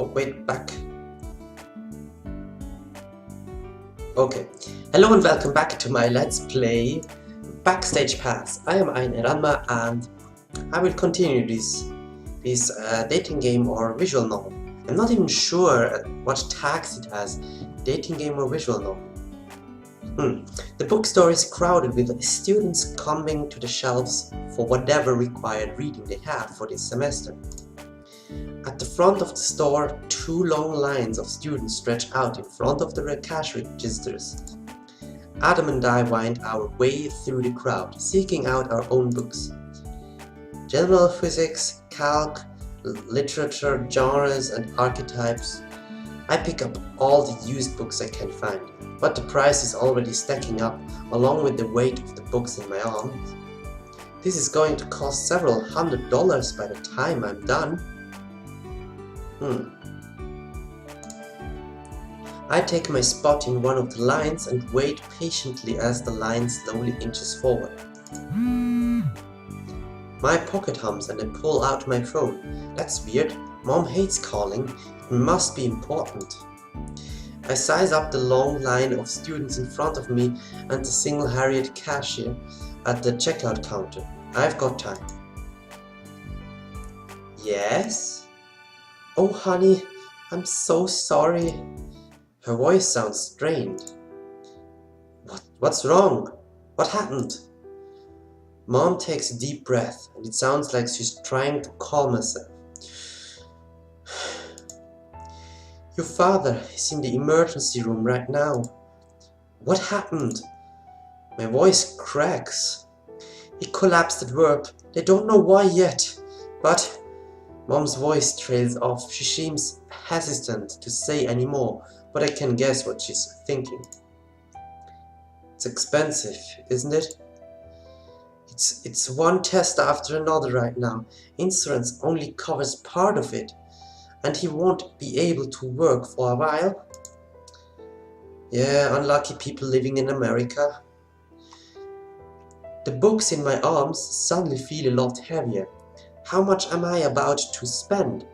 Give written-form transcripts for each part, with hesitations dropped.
Oh wait, back. Okay. Hello and welcome back to my Let's Play Backstage Pass. I am Ein Ranma and I will continue this dating game or visual novel. I'm not even sure what tags it has, dating game or visual novel. The bookstore is crowded with students coming to the shelves for whatever required reading they have for this semester. At the front of the store, two long lines of students stretch out in front of the cash registers. Adam and I wind our way through the crowd, seeking out our own books. General physics, calc, literature, genres and archetypes. I pick up all the used books I can find, but the price is already stacking up along with the weight of the books in my arms. This is going to cost several $100 by the time I'm done. I take my spot in one of the lines and wait patiently as the line slowly inches forward. My pocket hums and I pull out my phone. That's weird. Mom hates calling. It must be important. I size up the long line of students in front of me and the single-handed cashier at the checkout counter. I've got time. Yes? Oh honey, I'm so sorry. Her voice sounds strained. What's wrong? What happened? Mom takes a deep breath and it sounds like she's trying to calm herself. Your father is in the emergency room right now. What happened? My voice cracks. He collapsed at work. They don't know why yet, but Mom's voice trails off. She seems hesitant to say any more, but I can guess what she's thinking. It's expensive, isn't it? It's one test after another right now. Insurance only covers part of it, and he won't be able to work for a while. Yeah, unlucky people living in America. The books in my arms suddenly feel a lot heavier. How much am I about to spend?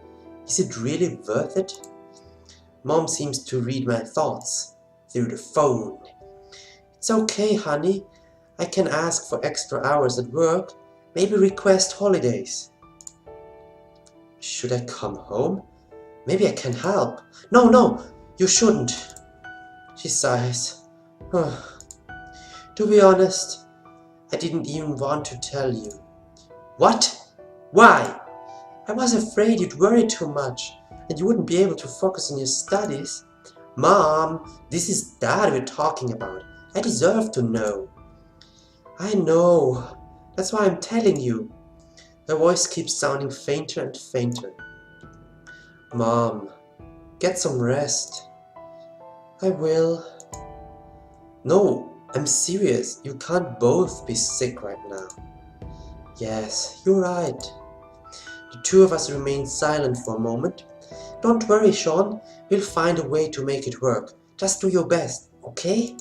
Is it really worth it? Mom seems to read my thoughts through the phone. It's okay, honey. I can ask for extra hours at work. Maybe request holidays. Should I come home? Maybe I can help. No, you shouldn't. She sighs. To be honest, I didn't even want to tell you. What? Why? I was afraid you'd worry too much and you wouldn't be able to focus on your studies. Mom, this is Dad we're talking about. I deserve to know. I know. That's why I'm telling you. Her voice keeps sounding fainter and fainter. Mom, get some rest. I will. No, I'm serious. You can't both be sick right now. Yes, you're right. The two of us remain silent for a moment. Don't worry, Sean. We'll find a way to make it work. Just do your best, okay?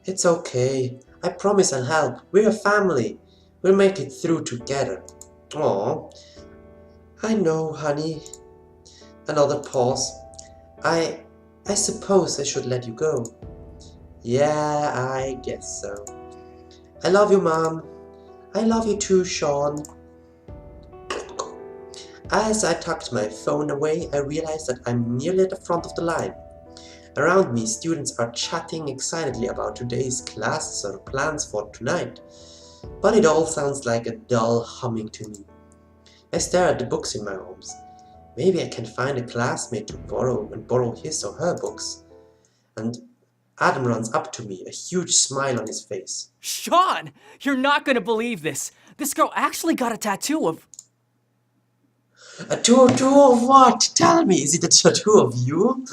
It's okay. I promise I'll help. We're a family. We'll make it through together. Aw. I know, honey. Another pause. I suppose I should let you go. Yeah, I guess so. I love you, Mom. I love you too, Sean. As I tucked my phone away, I realized that I'm nearly at the front of the line. Around me, students are chatting excitedly about today's classes or plans for tonight. But it all sounds like a dull humming to me. I stare at the books in my arms. Maybe I can find a classmate to borrow his or her books. And Adam runs up to me, a huge smile on his face. Sean! You're not gonna believe this! This girl actually got a tattoo of... A tattoo of what? Tell me, is it a tattoo of you?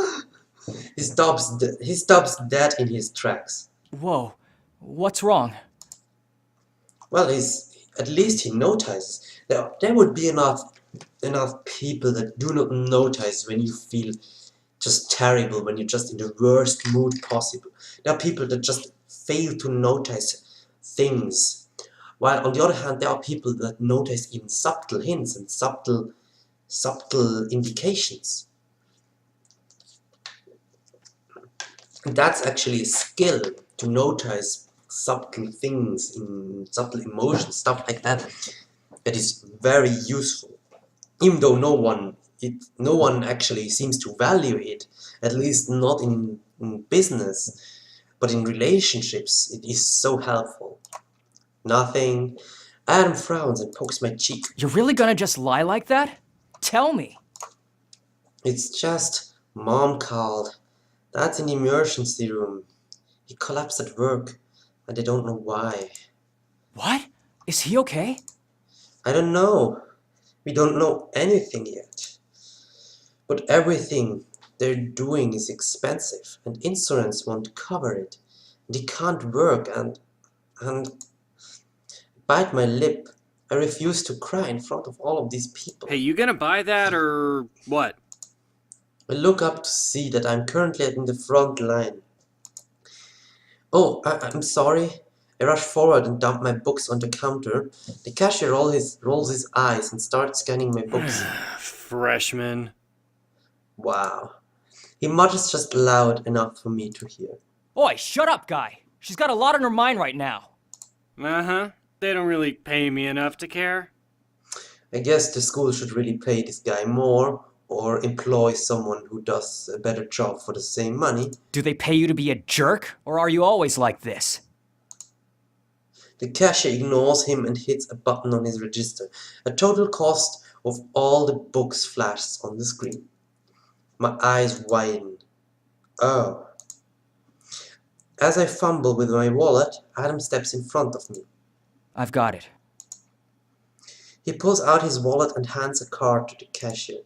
He stops dead in his tracks. Whoa, what's wrong? Well, at least he notices. There would be enough people that do not notice when you feel just terrible, when you're just in the worst mood possible. There are people that just fail to notice things. While on the other hand, there are people that notice even subtle hints and subtle indications. That's actually a skill to notice subtle things in subtle emotions, stuff like that. That is very useful. Even though no one actually seems to value it, at least not in business, but in relationships, it is so helpful. Nothing. Adam frowns and pokes my cheek. You're really gonna just lie like that? Tell me. It's just Mom called. Dad's in the emergency room. He collapsed at work, and I don't know why. What? Is he okay? I don't know. We don't know anything yet. But everything they're doing is expensive, and insurance won't cover it. And he can't work, and bite my lip. I refuse to cry in front of all of these people. Hey, you gonna buy that or what? I look up to see that I'm currently in the front line. Oh, I'm sorry. I rush forward and dump my books on the counter. The cashier rolls his eyes and starts scanning my books. Freshman. Wow. He mutters just loud enough for me to hear. Oi, shut up, guy. She's got a lot on her mind right now. Uh-huh. They don't really pay me enough to care. I guess the school should really pay this guy more or employ someone who does a better job for the same money. Do they pay you to be a jerk, or are you always like this? The cashier ignores him and hits a button on his register. A total cost of all the books flashes on the screen. My eyes widen. Oh. As I fumble with my wallet, Adam steps in front of me. I've got it. He pulls out his wallet and hands a card to the cashier.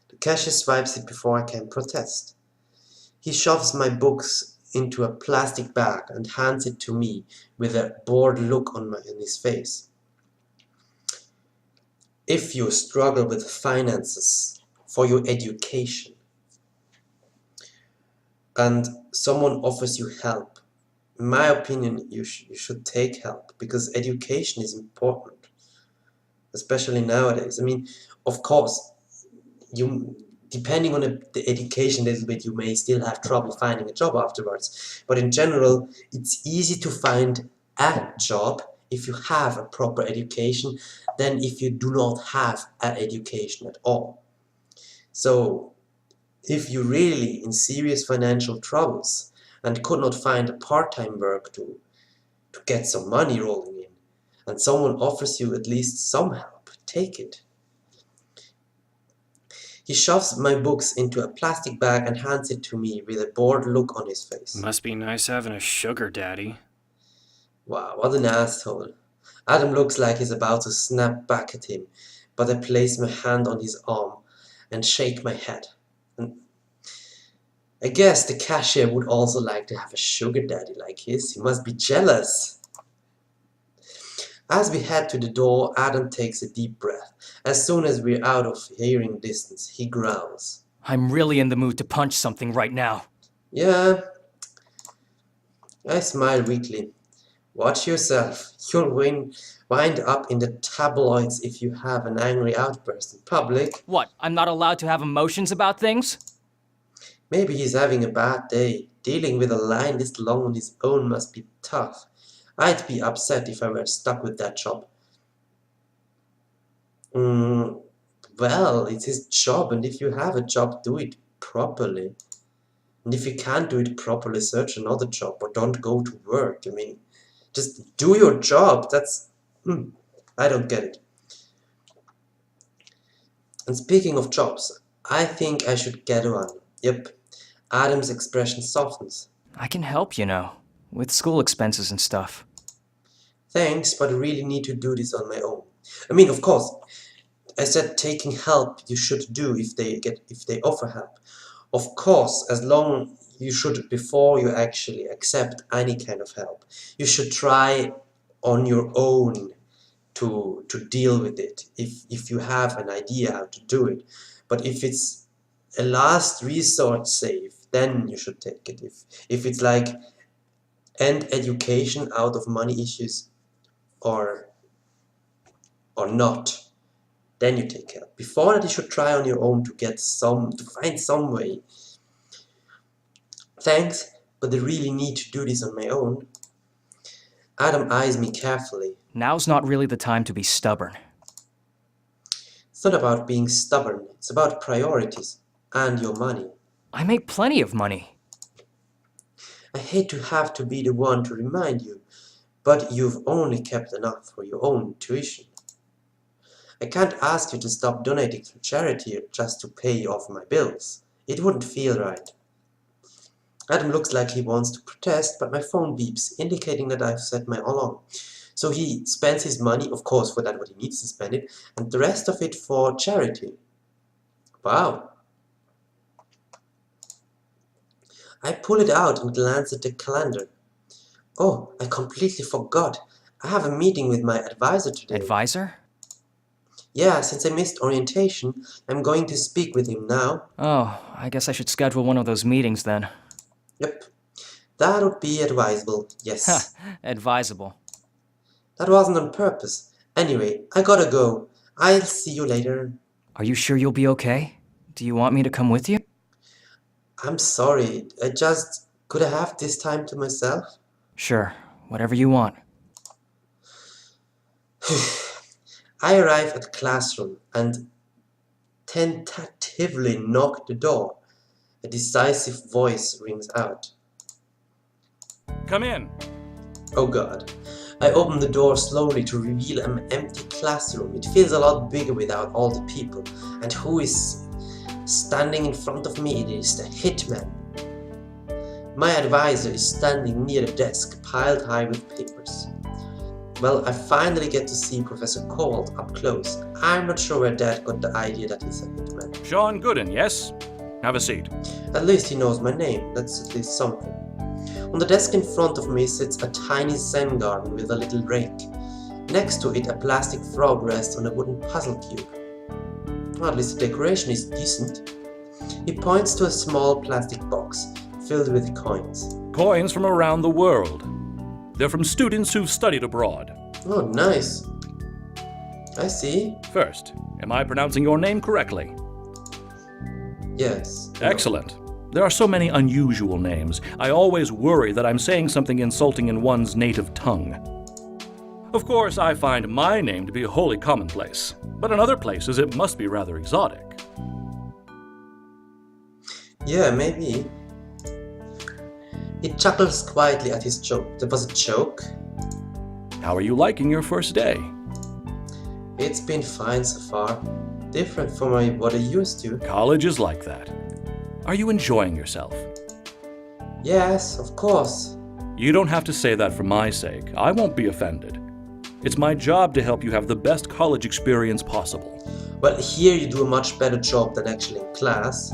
The cashier swipes it before I can protest. He shoves my books into a plastic bag and hands it to me with a bored look on his face. If you struggle with finances for your education and someone offers you help, in my opinion, you should take help, because education is important, especially nowadays. I mean, of course, depending on the education a little bit, you may still have trouble finding a job afterwards. But in general, it's easy to find a job if you have a proper education than if you do not have an education at all. So if you're really in serious financial troubles and could not find a part-time work to get some money rolling in, and someone offers you at least some help, take it. He shoves my books into a plastic bag and hands it to me with a bored look on his face. Must be nice having a sugar daddy. Wow, what an asshole. Adam looks like he's about to snap back at him, but I place my hand on his arm and shake my head. And I guess the cashier would also like to have a sugar daddy like his. He must be jealous. As we head to the door, Adam takes a deep breath. As soon as we're out of hearing distance, he growls. I'm really in the mood to punch something right now. Yeah. I smile weakly. Watch yourself. You'll wind up in the tabloids if you have an angry outburst in public. What, I'm not allowed to have emotions about things? Maybe he's having a bad day. Dealing with a line this long on his own must be tough. I'd be upset if I were stuck with that job. Well, it's his job, and if you have a job, do it properly. And if you can't do it properly, search another job or don't go to work. I mean, just do your job. That's... I don't get it. And speaking of jobs, I think I should get one. Yep. Adam's expression softens. I can help, you know, with school expenses and stuff. Thanks, but I really need to do this on my own. I mean, of course, I said taking help you should do if they offer help. Of course, as long you should, before you actually accept any kind of help, you should try on your own to deal with it if you have an idea how to do it. But if it's a last resort save, then you should take it. If it's like end education out of money issues or not, then you take help. Before that, you should try on your own to find some way. Thanks, but I really need to do this on my own. Adam eyes me carefully. Now's not really the time to be stubborn. It's not about being stubborn, it's about priorities and your money. I make plenty of money. I hate to have to be the one to remind you, but you've only kept enough for your own tuition. I can't ask you to stop donating to charity just to pay off my bills. It wouldn't feel right. Adam looks like he wants to protest, but my phone beeps, indicating that I've set my alarm. So he spends his money, of course, for that what he needs to spend it, and the rest of it for charity. Wow. I pull it out and glance at the calendar. Oh, I completely forgot. I have a meeting with my advisor today. Advisor? Yeah, since I missed orientation, I'm going to speak with him now. Oh, I guess I should schedule one of those meetings then. Yep, that would be advisable, yes. Advisable. That wasn't on purpose. Anyway, I gotta go. I'll see you later. Are you sure you'll be okay? Do you want me to come with you? I'm sorry, could I have this time to myself? Sure, whatever you want. I arrive at the classroom and tentatively knock the door. A decisive voice rings out. Come in. Oh God. I open the door slowly to reveal an empty classroom. It feels a lot bigger without all the people. And who is standing in front of me? It is the hitman. My advisor is standing near the desk, piled high with papers. Well, I finally get to see Professor Cowald up close. I'm not sure where Dad got the idea that he's a hitman. Sean Gooden, yes? Have a seat. At least he knows my name. That's at least something. On the desk in front of me sits a tiny Zen garden with a little rake. Next to it, a plastic frog rests on a wooden puzzle cube. Well, at least the decoration is decent. He points to a small plastic box filled with coins. Coins from around the world. They're from students who've studied abroad. Oh, nice. I see. First, am I pronouncing your name correctly? Yes. Excellent. There are so many unusual names. I always worry that I'm saying something insulting in one's native tongue. Of course, I find my name to be wholly commonplace, but in other places it must be rather exotic. Yeah, maybe. He chuckles quietly at his joke. That was a joke? How are you liking your first day? It's been fine so far. Different from what I used to. College is like that. Are you enjoying yourself? Yes, of course. You don't have to say that for my sake. I won't be offended. It's my job to help you have the best college experience possible. Well, here you do a much better job than actually in class.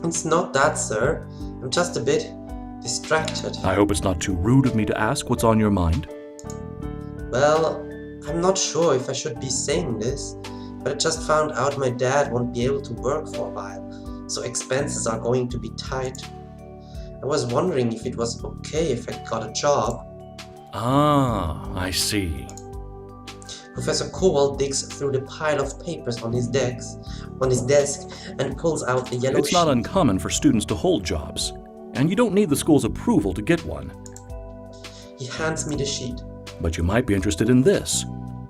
It's not that, sir. I'm just a bit distracted. I hope it's not too rude of me to ask what's on your mind. Well, I'm not sure if I should be saying this, but I just found out my dad won't be able to work for a while, so expenses are going to be tight. I was wondering if it was okay if I got a job. Ah, I see. Professor Cowald digs through the pile of papers on his desk and pulls out a yellow sheet. It's not uncommon for students to hold jobs, and you don't need the school's approval to get one. He hands me the sheet. But you might be interested in this.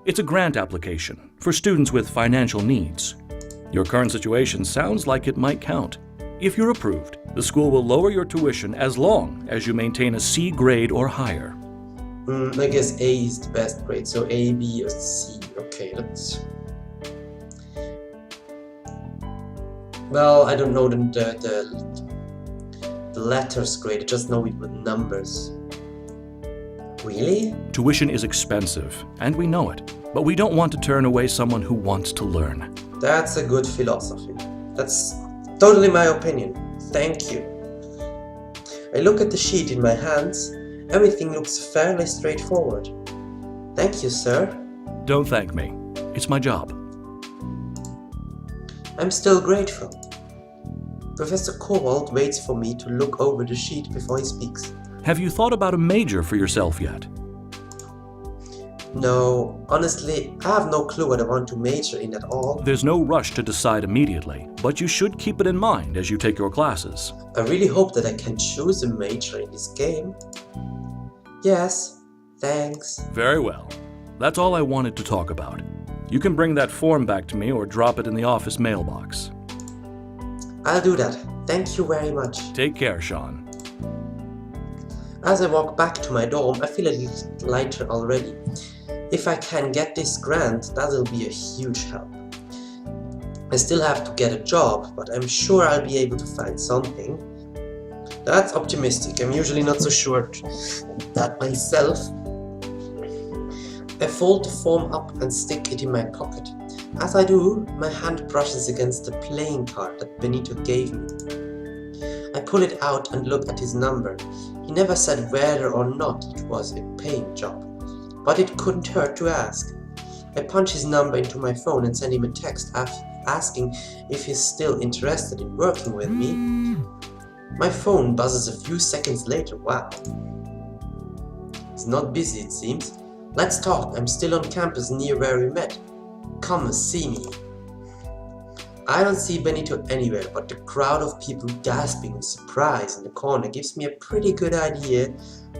It's a grant application for students with financial needs. Your current situation sounds like it might count. If you're approved, the school will lower your tuition as long as you maintain a C grade or higher. I guess A is the best grade, so A, B, or C. Okay, let's... Well, I don't know the letters grade, I just know it with numbers. Really? Tuition is expensive, and we know it. But we don't want to turn away someone who wants to learn. That's a good philosophy. That's totally my opinion. Thank you. I look at the sheet in my hands. Everything looks fairly straightforward. Thank you, sir. Don't thank me. It's my job. I'm still grateful. Professor Cowald waits for me to look over the sheet before he speaks. Have you thought about a major for yourself yet? No, honestly, I have no clue what I want to major in at all. There's no rush to decide immediately, but you should keep it in mind as you take your classes. I really hope that I can choose a major in this game. Yes, thanks. Very well. That's all I wanted to talk about. You can bring that form back to me or drop it in the office mailbox. I'll do that. Thank you very much. Take care, Sian. As I walk back to my dorm, I feel a little lighter already. If I can get this grant, that'll be a huge help. I still have to get a job, but I'm sure I'll be able to find something. That's optimistic. I'm usually not so sure that myself. I fold the form up and stick it in my pocket. As I do, my hand brushes against the playing card that Benito gave me. I pull it out and look at his number. He never said whether or not it was a paying job, but it couldn't hurt to ask. I punch his number into my phone and send him a text asking if he's still interested in working with me. My phone buzzes a few seconds later. Wow. He's not busy, it seems. Let's talk. I'm still on campus near where we met. Come and see me. I don't see Benito anywhere, but the crowd of people gasping in surprise in the corner gives me a pretty good idea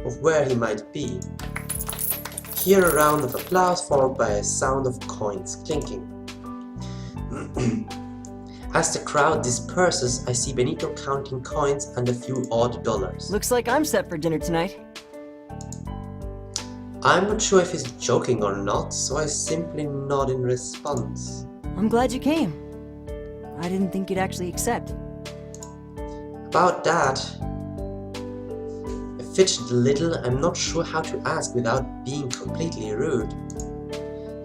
of where he might be. Hear a round of applause followed by a sound of coins clinking. As the crowd disperses, I see Benito counting coins and a few odd dollars. Looks like I'm set for dinner tonight. I'm not sure if he's joking or not, so I simply nod in response. I'm glad you came. I didn't think you'd actually accept. About that, I fidget a little. I'm not sure how to ask without being completely rude.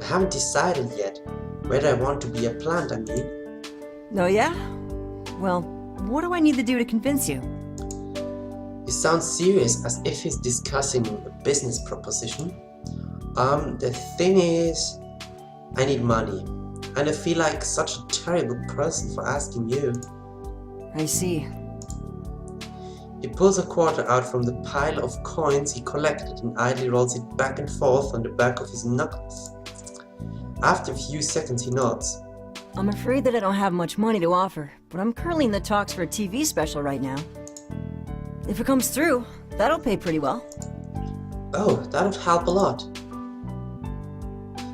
I haven't decided yet whether I want to be a plant, I mean. Oh yeah? Well, what do I need to do to convince you? He sounds serious, as if he's discussing a business proposition. The thing is, I need money, and I feel like such a terrible person for asking you. I see. He pulls a quarter out from the pile of coins he collected and idly rolls it back and forth on the back of his knuckles. After a few seconds, he nods. I'm afraid that I don't have much money to offer, but I'm currently in the talks for a TV special right now. If it comes through, that'll pay pretty well. Oh, that'd help a lot.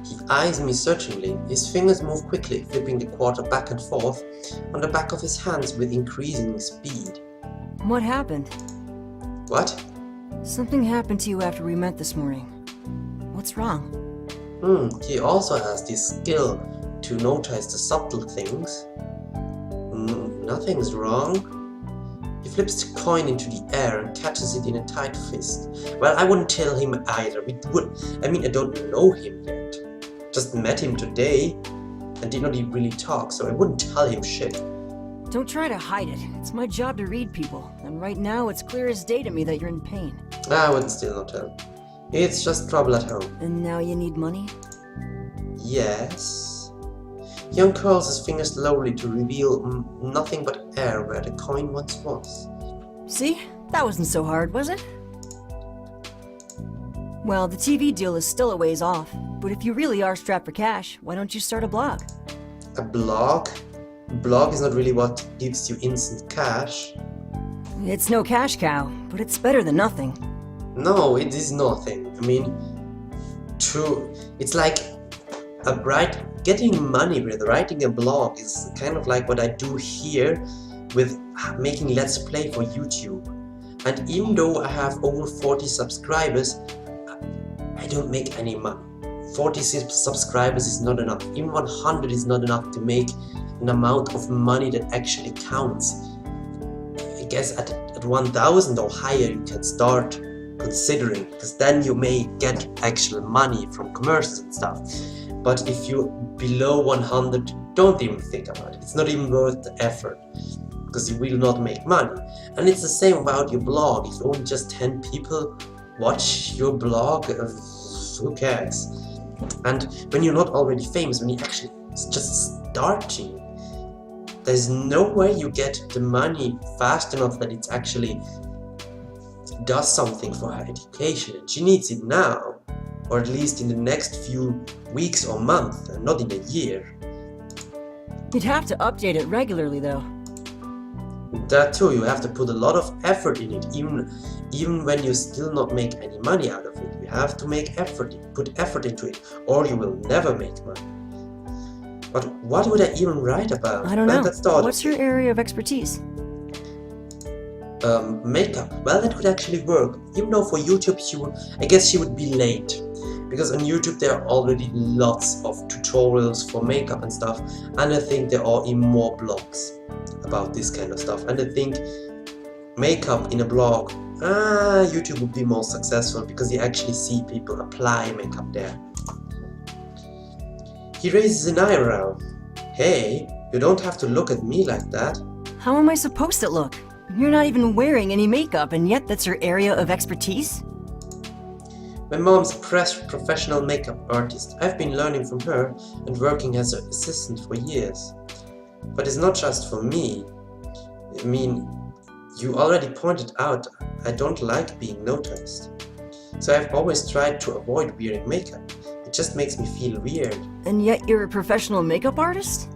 He eyes me searchingly. His fingers move quickly, flipping the quarter back and forth on the back of his hands with increasing speed. What happened? What? Something happened to you after we met this morning. What's wrong? He also has this skill to notice the subtle things. Nothing's wrong. He flips the coin into the air and catches it in a tight fist. Well, I wouldn't tell him either. I don't know him yet. Just met him today and did not really talk, so I wouldn't tell him shit. Don't try to hide it. It's my job to read people, and right now it's clear as day to me that you're in pain. I would still not tell. It's just trouble at home. And now you need money? Yes. He uncurls his fingers slowly to reveal nothing but air where the coin once was. See? That wasn't so hard, was it? Well, the TV deal is still a ways off, but if you really are strapped for cash, why don't you start a blog? A blog? A blog is not really what gives you instant cash. It's no cash cow, but it's better than nothing. No, it is nothing. It's like getting money with writing a blog is kind of like what I do here with making Let's Play for YouTube. And even though I have over 40 subscribers, I don't make any money. 40 subscribers is not enough. Even 100 is not enough to make an amount of money that actually counts. I guess at 1000 or higher you can start considering, because then you may get actual money from commercials and stuff. But if you're below 100, don't even think about it. It's not even worth the effort, because you will not make money. And it's the same about your blog. If only just 10 people watch your blog, who cares? And when you're not already famous, when you're actually just starting, there's no way you get the money fast enough that it actually does something for her education. And she needs it now, Or at least in the next few weeks or months, and not in a year. You'd have to update it regularly, though. That too, you have to put a lot of effort in it, even when you still not make any money out of it. You have to make effort, put effort into it, or you will never make money. But what would I even write about? I don't know. That's the What's your area of expertise? Makeup. Well, that could actually work. Even though for YouTube, I guess she would be late. Because on YouTube there are already lots of tutorials for makeup and stuff, and I think there are even more blogs about this kind of stuff. And I think makeup in a blog, YouTube would be more successful because you actually see people apply makeup there. He raises an eyebrow. Hey, you don't have to look at me like that. How am I supposed to look? You're not even wearing any makeup, and yet that's your area of expertise? My mom's a professional makeup artist. I've been learning from her and working as her assistant for years. But it's not just for me. I mean, you already pointed out I don't like being noticed. So I've always tried to avoid wearing makeup. It just makes me feel weird. And yet you're a professional makeup artist?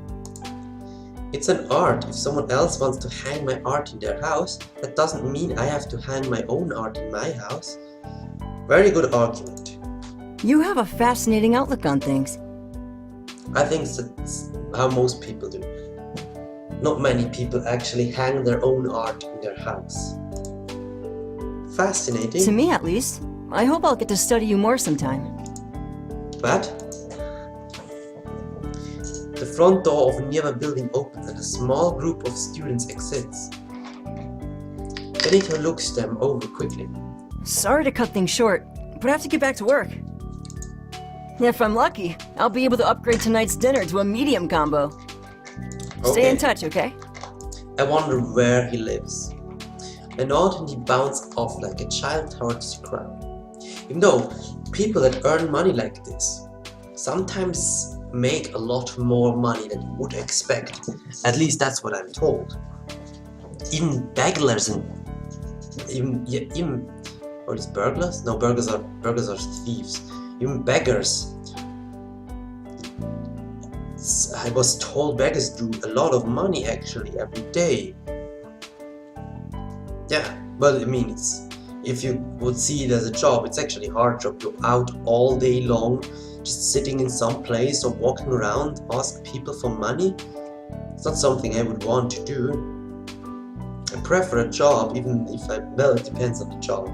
It's an art. If someone else wants to hang my art in their house, that doesn't mean I have to hang my own art in my house. Very good argument. You have a fascinating outlook on things. I think that's how most people do. Not many people actually hang their own art in their house. Fascinating. To me, at least. I hope I'll get to study you more sometime. But the front door of a nearby building opens and a small group of students exits. Benito looks them over quickly. Sorry to cut things short, but I have to get back to work. If I'm lucky, I'll be able to upgrade tonight's dinner to a medium combo. Stay in touch, okay? I wonder where he lives. I nod and he bounces off like a child towards the crowd. Even though people that earn money like this sometimes make a lot more money than you would expect. At least that's what I'm told. Even beggars and even or is burglars? No, burglars are thieves. Even beggars. I was told beggars do a lot of money actually every day. Yeah, but I mean, if you would see it as a job, it's actually a hard job. You're out all day long, just sitting in some place or walking around, ask people for money. It's not something I would want to do. I prefer a job, even if well, it depends on the job.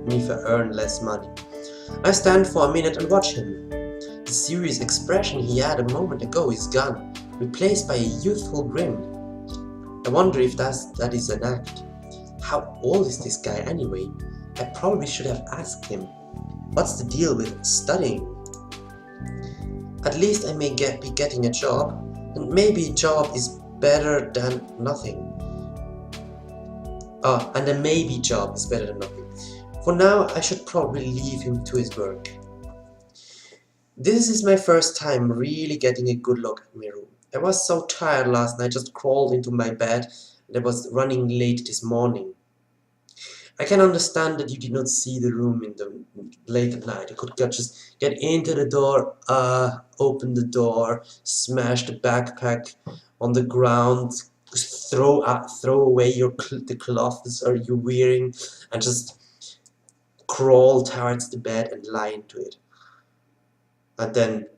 If I earn less money. I stand for a minute and watch him. The serious expression he had a moment ago is gone, replaced by a youthful grin. I wonder if that is an act. How old is this guy anyway? I probably should have asked him. What's the deal with studying? At least I may be getting a job, and maybe a job is better than nothing. And a maybe job is better than nothing. For now, I should probably leave him to his work. This is my first time really getting a good look at my room. I was so tired last night, just crawled into my bed, and I was running late this morning. I can understand that you did not see the room late at night. You could just get into the door, open the door, smash the backpack on the ground, throw away the clothes you're wearing, and just crawl towards the bed and lie into it. And then,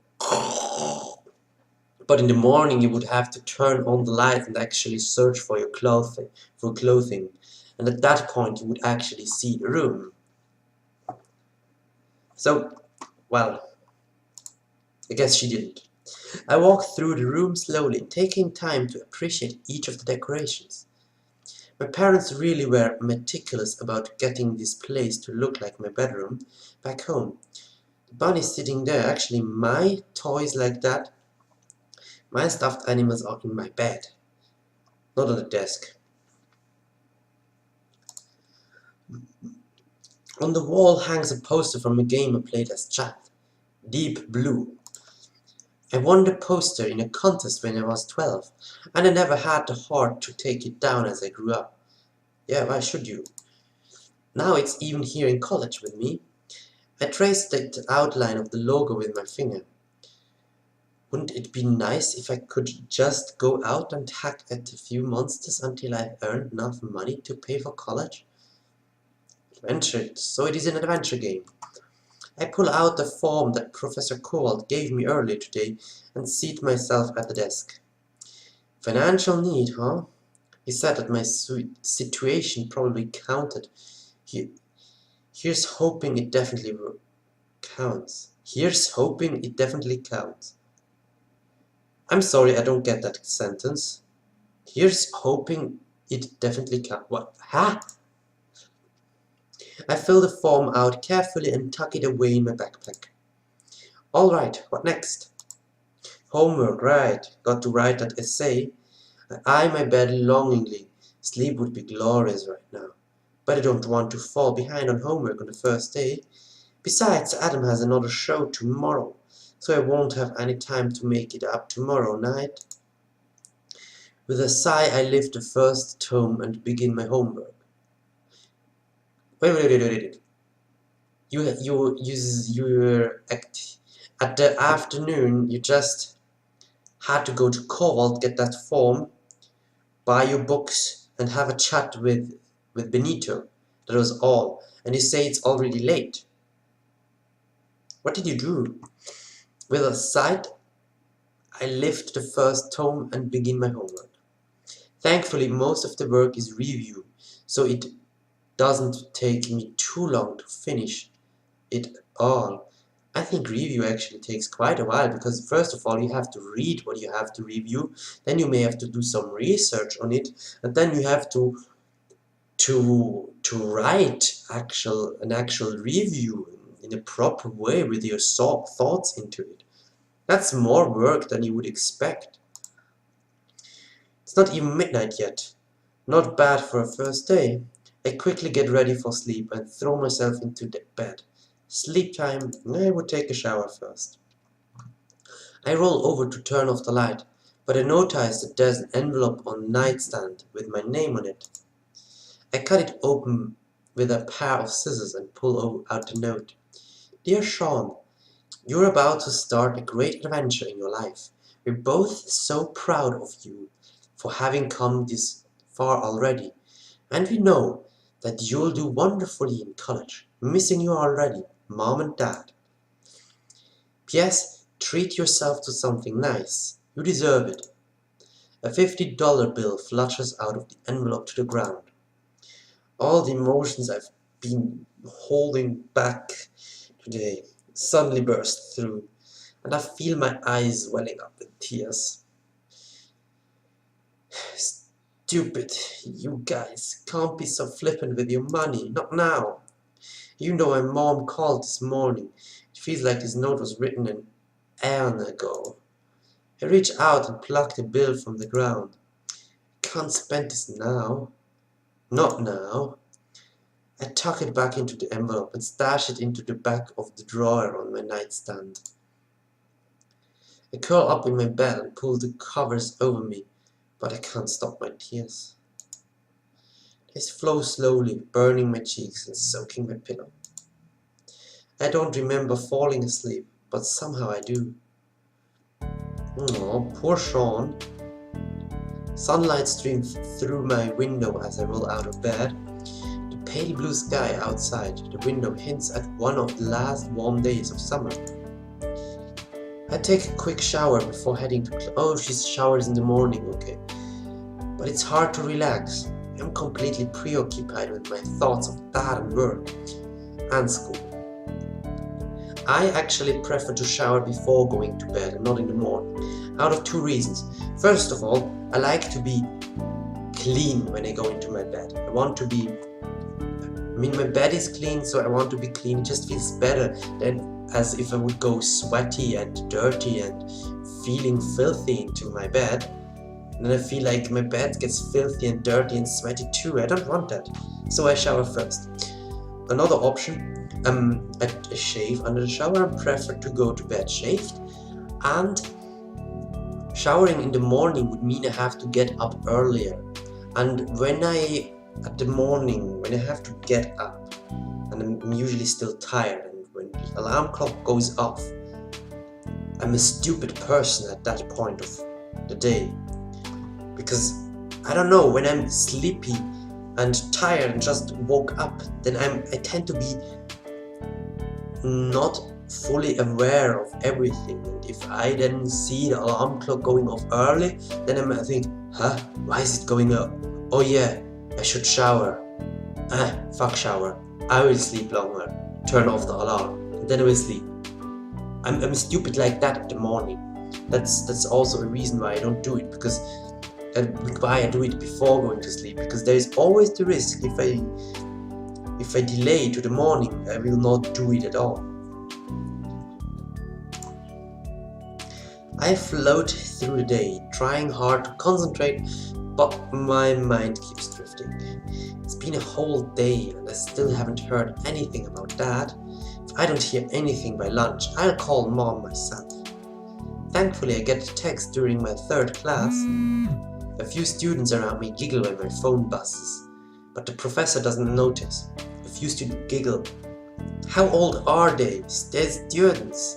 but in the morning you would have to turn on the light and actually search for your clothing. And at that point you would actually see the room. So, well, I guess she didn't. I walked through the room slowly, taking time to appreciate each of the decorations. My parents really were meticulous about getting this place to look like my bedroom back home. The bunny sitting there, actually my toys like that. My stuffed animals are in my bed, not on the desk. On the wall hangs a poster from a game I played as a child, Deep Blue. I won the poster in a contest when I was 12, and I never had the heart to take it down as I grew up. Yeah, why should you? Now it's even here in college with me. I traced the outline of the logo with my finger. Wouldn't it be nice if I could just go out and hack at a few monsters until I've earned enough money to pay for college? Adventure, so it is an adventure game. I pull out the form that Professor Kowalt gave me earlier today and seat myself at the desk. Financial need, huh? He said that my situation probably counted. Here's hoping it definitely counts. Here's hoping it definitely counts. I'm sorry, I don't get that sentence. Here's hoping it definitely counts. What? Huh? I fill the form out carefully and tuck it away in my backpack. All right, what next? Homework, right. Got to write that essay. I eye my bed longingly. Sleep would be glorious right now. But I don't want to fall behind on homework on the first day. Besides, Adam has another show tomorrow, so I won't have any time to make it up tomorrow night. With a sigh, I lift the first tome and begin my homework. Wait. You're at the afternoon, you just had to go to Kowalt, get that form, buy your books, and have a chat with Benito. That was all. And you say it's already late. What did you do? With a sigh, I lift the first tome and begin my homework. Thankfully, most of the work is review, so it doesn't take me too long to finish it all. I think review actually takes quite a while, because first of all you have to read what you have to review, then you may have to do some research on it, and then you have to write an actual review in a proper way with your thoughts into it. That's more work than you would expect. It's not even midnight yet. Not bad for a first day. I quickly get ready for sleep and throw myself into the bed. Sleep time, I would take a shower first. I roll over to turn off the light, but I notice that there's an envelope on the nightstand with my name on it. I cut it open with a pair of scissors and pull out the note. Dear Sean, you're about to start a great adventure in your life. We're both so proud of you for having come this far already, and we know that you'll do wonderfully in college. Missing you already, Mom and Dad. P.S. Treat yourself to something nice. You deserve it. A $50 bill flutters out of the envelope to the ground. All the emotions I've been holding back today suddenly burst through, and I feel my eyes welling up with tears. Stupid, you guys can't be so flippant with your money, not now. You know my mom called this morning. It feels like this note was written an eon ago. I reach out and pluck the bill from the ground. I can't spend this now. Not now. I tuck it back into the envelope and stash it into the back of the drawer on my nightstand. I curl up in my bed and pull the covers over me, but I can't stop my tears. They flow slowly, burning my cheeks and soaking my pillow. I don't remember falling asleep, but somehow I do. Oh, poor Sean. Sunlight streams through my window as I roll out of bed. The pale blue sky outside the window hints at one of the last warm days of summer. I take a quick shower before heading to oh, she showers in the morning, okay. But it's hard to relax. I'm completely preoccupied with my thoughts of that and work and school. I actually prefer to shower before going to bed and not in the morning, out of two reasons. First of all, I like to be clean when I go into my bed. My bed is clean, so I want to be clean. It just feels better than as if I would go sweaty and dirty and feeling filthy into my bed. And then I feel like my bed gets filthy and dirty and sweaty too. I don't want that. So I shower first. Another option, I shave under the shower and prefer to go to bed shaved. And showering in the morning would mean I have to get up earlier. And when I have to get up, and I'm usually still tired, and when The alarm clock goes off. I'm a stupid person at that point of the day. Because, I don't know, when I'm sleepy and tired and just woke up, then I tend to be not fully aware of everything. And if I then see the alarm clock going off early, then I think, why is it going up? Oh yeah, I should shower. Fuck shower. I will sleep longer. Turn off the alarm, and then I will sleep. I'm stupid like that in the morning. That's also a reason why I don't do it, because why I do it before going to sleep, because there is always the risk if I delay to the morning, I will not do it at all. I float through the day, trying hard to concentrate, but my mind keeps drifting. It's been a whole day and I still haven't heard anything about Dad. If I don't hear anything by lunch, I'll call Mom myself. Thankfully, I get a text during my 3rd class. A few students around me giggle when my phone buzzes, but the professor doesn't notice. A few students giggle. How old are they? They're students,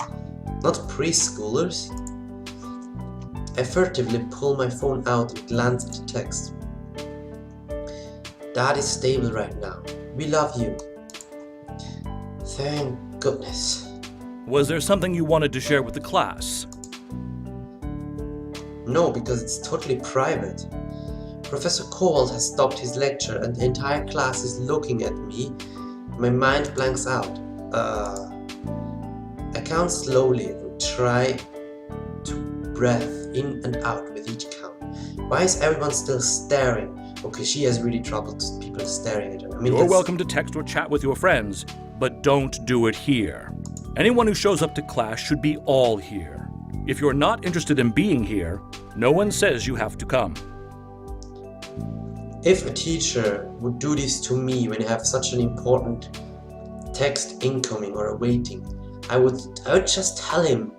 not preschoolers. I furtively pull my phone out and glance at the text. Dad is stable right now. We love you. Thank goodness. Was there something you wanted to share with the class? No, because it's totally private. Professor Kowald has stopped his lecture and the entire class is looking at me. My mind blanks out. I count slowly and try to breathe in and out with each count. Why is everyone still staring? Okay, she has really troubled people staring at her. You're welcome to text or chat with your friends, but don't do it here. Anyone who shows up to class should be all here. If you're not interested in being here, no one says you have to come. If a teacher would do this to me when I have such an important text incoming or awaiting, I would just tell him,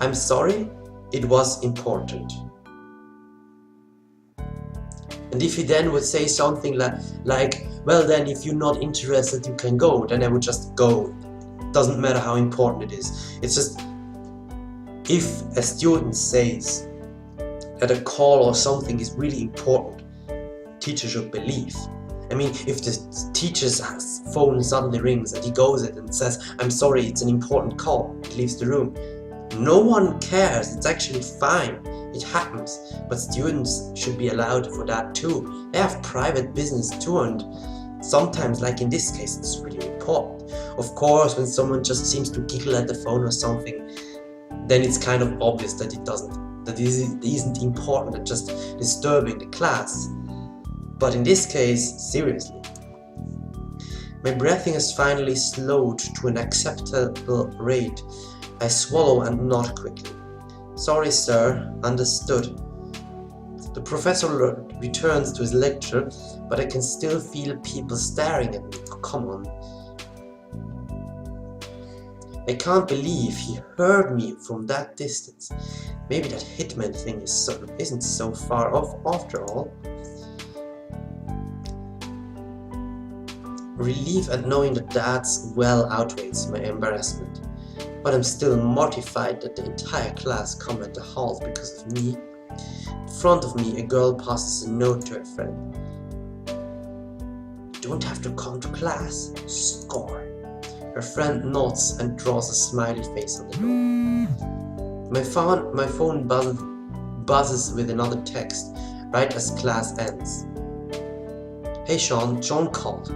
I'm sorry, it was important. And if he then would say something like, well then, if you're not interested, you can go, then I would just go. Doesn't matter how important it is. It's just, if a student says that a call or something is really important, teacher should believe. I mean, if the teacher's phone suddenly rings and he goes it and says, I'm sorry, it's an important call, he leaves the room. No one cares, it's actually fine, it happens, but students should be allowed for that too. They have private business too, and sometimes, like in this case, it's really important. Of course, when someone just seems to giggle at the phone or something, then it's kind of obvious that it isn't important and just disturbing the class. But in this case, seriously. My breathing has finally slowed to an acceptable rate. I swallow and nod quickly. Sorry, sir. Understood. The professor returns to his lecture, but I can still feel people staring at me. Oh, come on. I can't believe he heard me from that distance. Maybe that hitman thing isn't so far off after all. Relief at knowing that Dad's well outweighs my embarrassment. But I'm still mortified that the entire class come at the halt because of me. In front of me, a girl passes a note to her friend. You don't have to come to class. Score. Her friend nods and draws a smiley face on the note. My phone buzzes with another text right as class ends. Hey Sean, John called.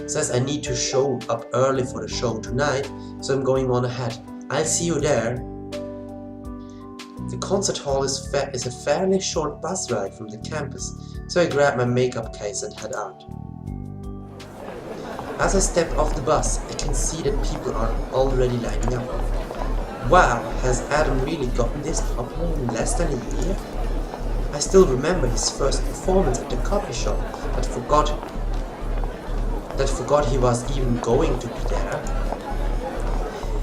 Says I need to show up early for the show tonight, so I'm going on ahead. I'll see you there. The concert hall is a fairly short bus ride from the campus, so I grab my makeup case and head out. As I step off the bus, I can see that people are already lining up. Wow, has Adam really gotten this popular in less than a year? I still remember his first performance at the coffee shop, but forgot he was even going to be there.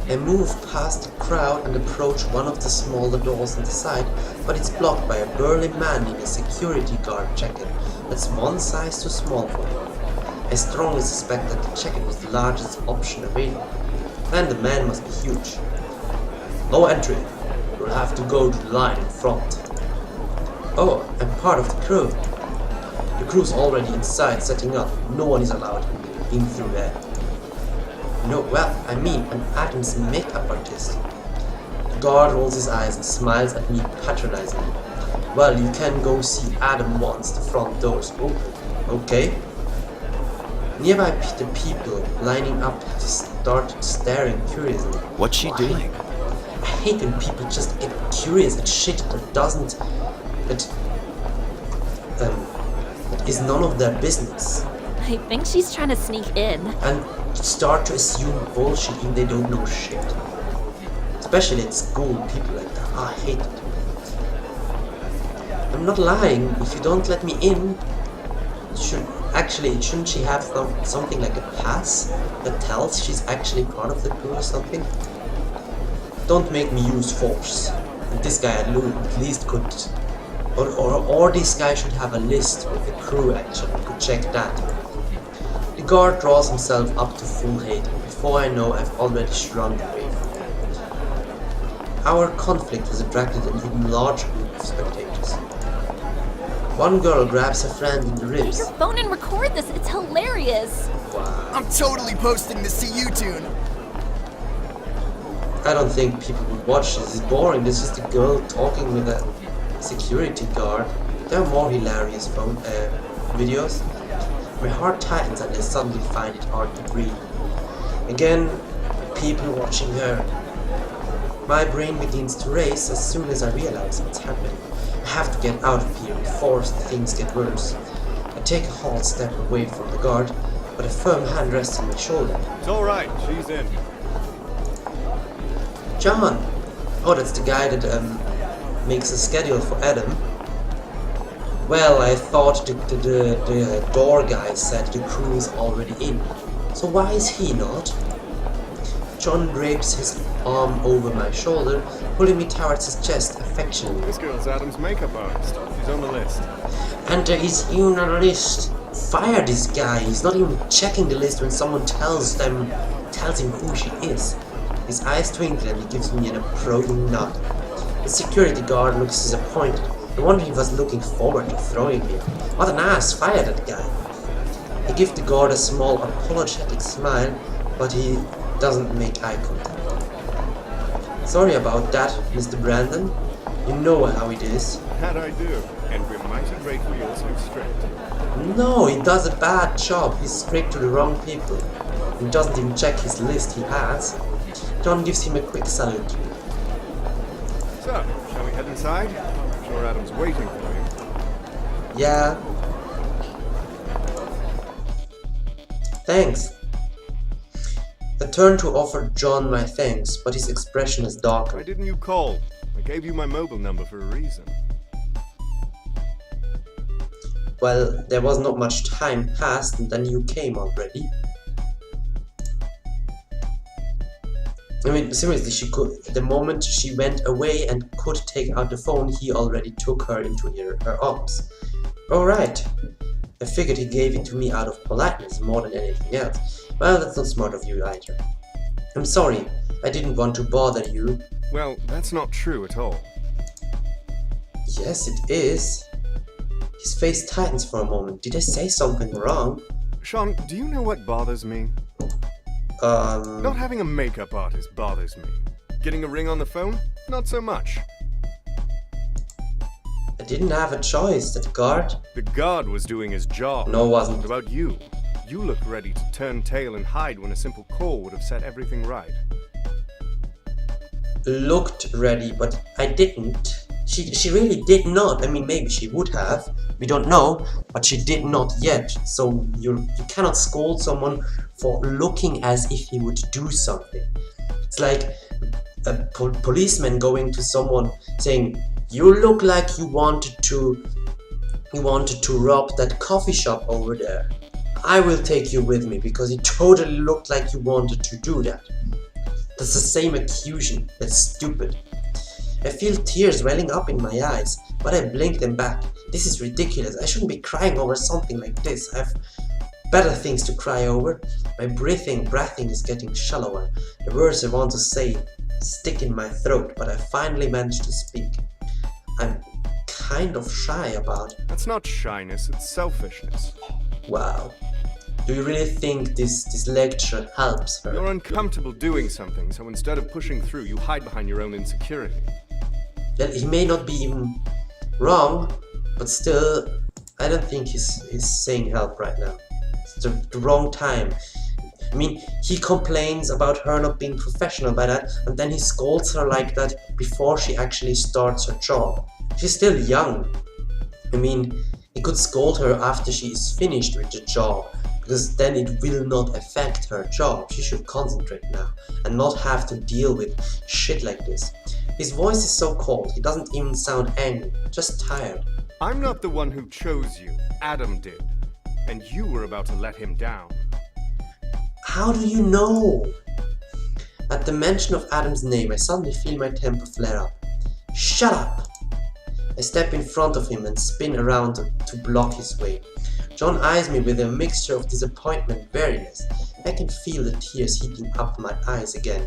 I move past the crowd and approach one of the smaller doors on the side, but it's blocked by a burly man in a security guard jacket that's one size too small for him. I strongly suspect that the jacket was the largest option available. And the man must be huge. No entry. You'll have to go to the line in front. Oh, I'm part of the crew. The crew's already inside setting up. No one is allowed in through there. No, well, I mean, I'm Adam's makeup artist. The guard rolls his eyes and smiles at me patronizingly. Well, you can go see Adam once the front door's open. Okay. Nearby, the people lining up started staring curiously. What's she doing? I hate when people just get curious at shit that is none of their business. I think she's trying to sneak in. And start to assume bullshit even they don't know shit. Especially at school, people like that. I hate it. I'm not lying. If you don't let me in, shouldn't she have something like a pass that tells she's actually part of the crew or something? Don't make me use force. And this guy at least could, or this guy should have a list with the crew actually. Could check that. The guard draws himself up to full height, and before I know, I've already shrunk away from him. Our conflict has attracted an even larger group of spectators. One girl grabs her friend in the Get ribs. your phone and record this. It's hilarious. Wow. I'm totally posting the CU tune. I don't think people would watch this. It's boring. This is the girl talking with a security guard. There are more hilarious videos. My heart tightens and I suddenly find it hard to breathe. Again, people watching her. My brain begins to race as soon as I realize what's happening. I have to get out of here before things get worse. I take a halt step away from the guard, but a firm hand rests on my shoulder. It's alright, she's in. John! Oh, that's the guy that makes a schedule for Adam. Well, I thought the door guy said the crew is already in. So why is he not? John drapes his arm over my shoulder, pulling me towards his chest affectionately. This girl's Adam's makeup artist. She's on the list. And there is even a list. Fire this guy. He's not even checking the list when someone tells him who she is. His eyes twinkle and he gives me an approving nod. The security guard looks disappointed. I wonder if he was looking forward to throwing me. What an ass, fire that guy. I give the guard a small apologetic smile, but he doesn't make eye contact. Sorry about that, Mr. Brandon. You know how it is. That I do. And we're mighty grateful you're so strict. No, he does a bad job. He's strict to the wrong people. He doesn't even check his list he has. John gives him a quick salute. So, shall we head inside? I'm sure Adam's waiting for you. Yeah. Thanks. I turn to offer John my thanks, but his expression is Why darker. didn't you call? I gave you my mobile number for a reason. Well, there was not much time passed and then you came already. I mean, seriously, she could. The moment she went away and could take out the phone, he already took her into her arms. Alright. I figured he gave it to me out of politeness more than anything else. Well, that's not smart of you either. I'm sorry. I didn't want to bother you. Well, that's not true at all. Yes, it is. His face tightens for a moment. Did I say something wrong? Sean, do you know what bothers me? Not having a makeup artist bothers me. Getting a ring on the phone? Not so much. I didn't have a choice. That guard? The guard was doing his job. No, wasn't. What about you? You looked ready to turn tail and hide when a simple call would have set everything right. Looked ready, but I didn't. She really did not. I mean, maybe she would have. We don't know, but she did not yet. So you cannot scold someone for looking as if he would do something. It's like a policeman going to someone saying, "You look like you wanted to rob that coffee shop over there. I will take you with me because you totally looked like you wanted to do that." That's the same accusation. That's stupid. I feel tears welling up in my eyes, but I blink them back. This is ridiculous. I shouldn't be crying over something like this. Better things to cry over. My breathing is getting shallower. The words I want to say stick in my throat, but I finally managed to speak. I'm kind of shy about. That's not shyness, it's selfishness. Wow. Do you really think this lecture helps her? You're uncomfortable doing something, so instead of pushing through, you hide behind your own insecurity. Well, he may not be even wrong, but still, I don't think he's saying help right now. It's the wrong time. I mean, he complains about her not being professional by that, and then he scolds her like that before she actually starts her job. She's still young. I mean, he could scold her after she is finished with the job, because then it will not affect her job. She should concentrate now and not have to deal with shit like this. His voice is so cold, he doesn't even sound angry, just tired. I'm not the one who chose you. Adam did. And you were about to let him down. How do you know? At the mention of Adam's name, I suddenly feel my temper flare up. Shut up! I step in front of him and spin around to block his way. John eyes me with a mixture of disappointment and weariness. I can feel the tears heating up my eyes again.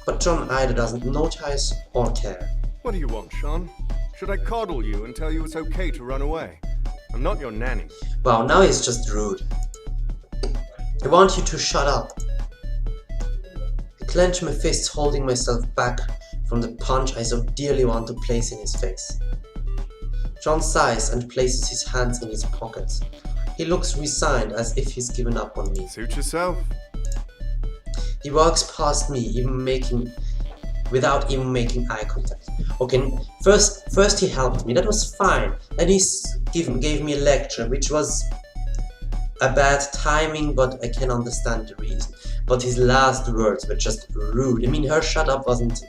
But John either doesn't notice or care. What do you want, Sean? Should I coddle you and tell you it's okay to run away? I'm not your nanny. Wow, now he's just rude. I want you to shut up. I clench my fists, holding myself back from the punch I so dearly want to place in his face. John sighs and places his hands in his pockets. He looks resigned, as if he's given up on me. Suit yourself. He walks past me, without even making eye contact. Okay, first he helped me, that was fine. Then he gave me a lecture, which was a bad timing, but I can understand the reason. But his last words were just rude. I mean, her shut up wasn't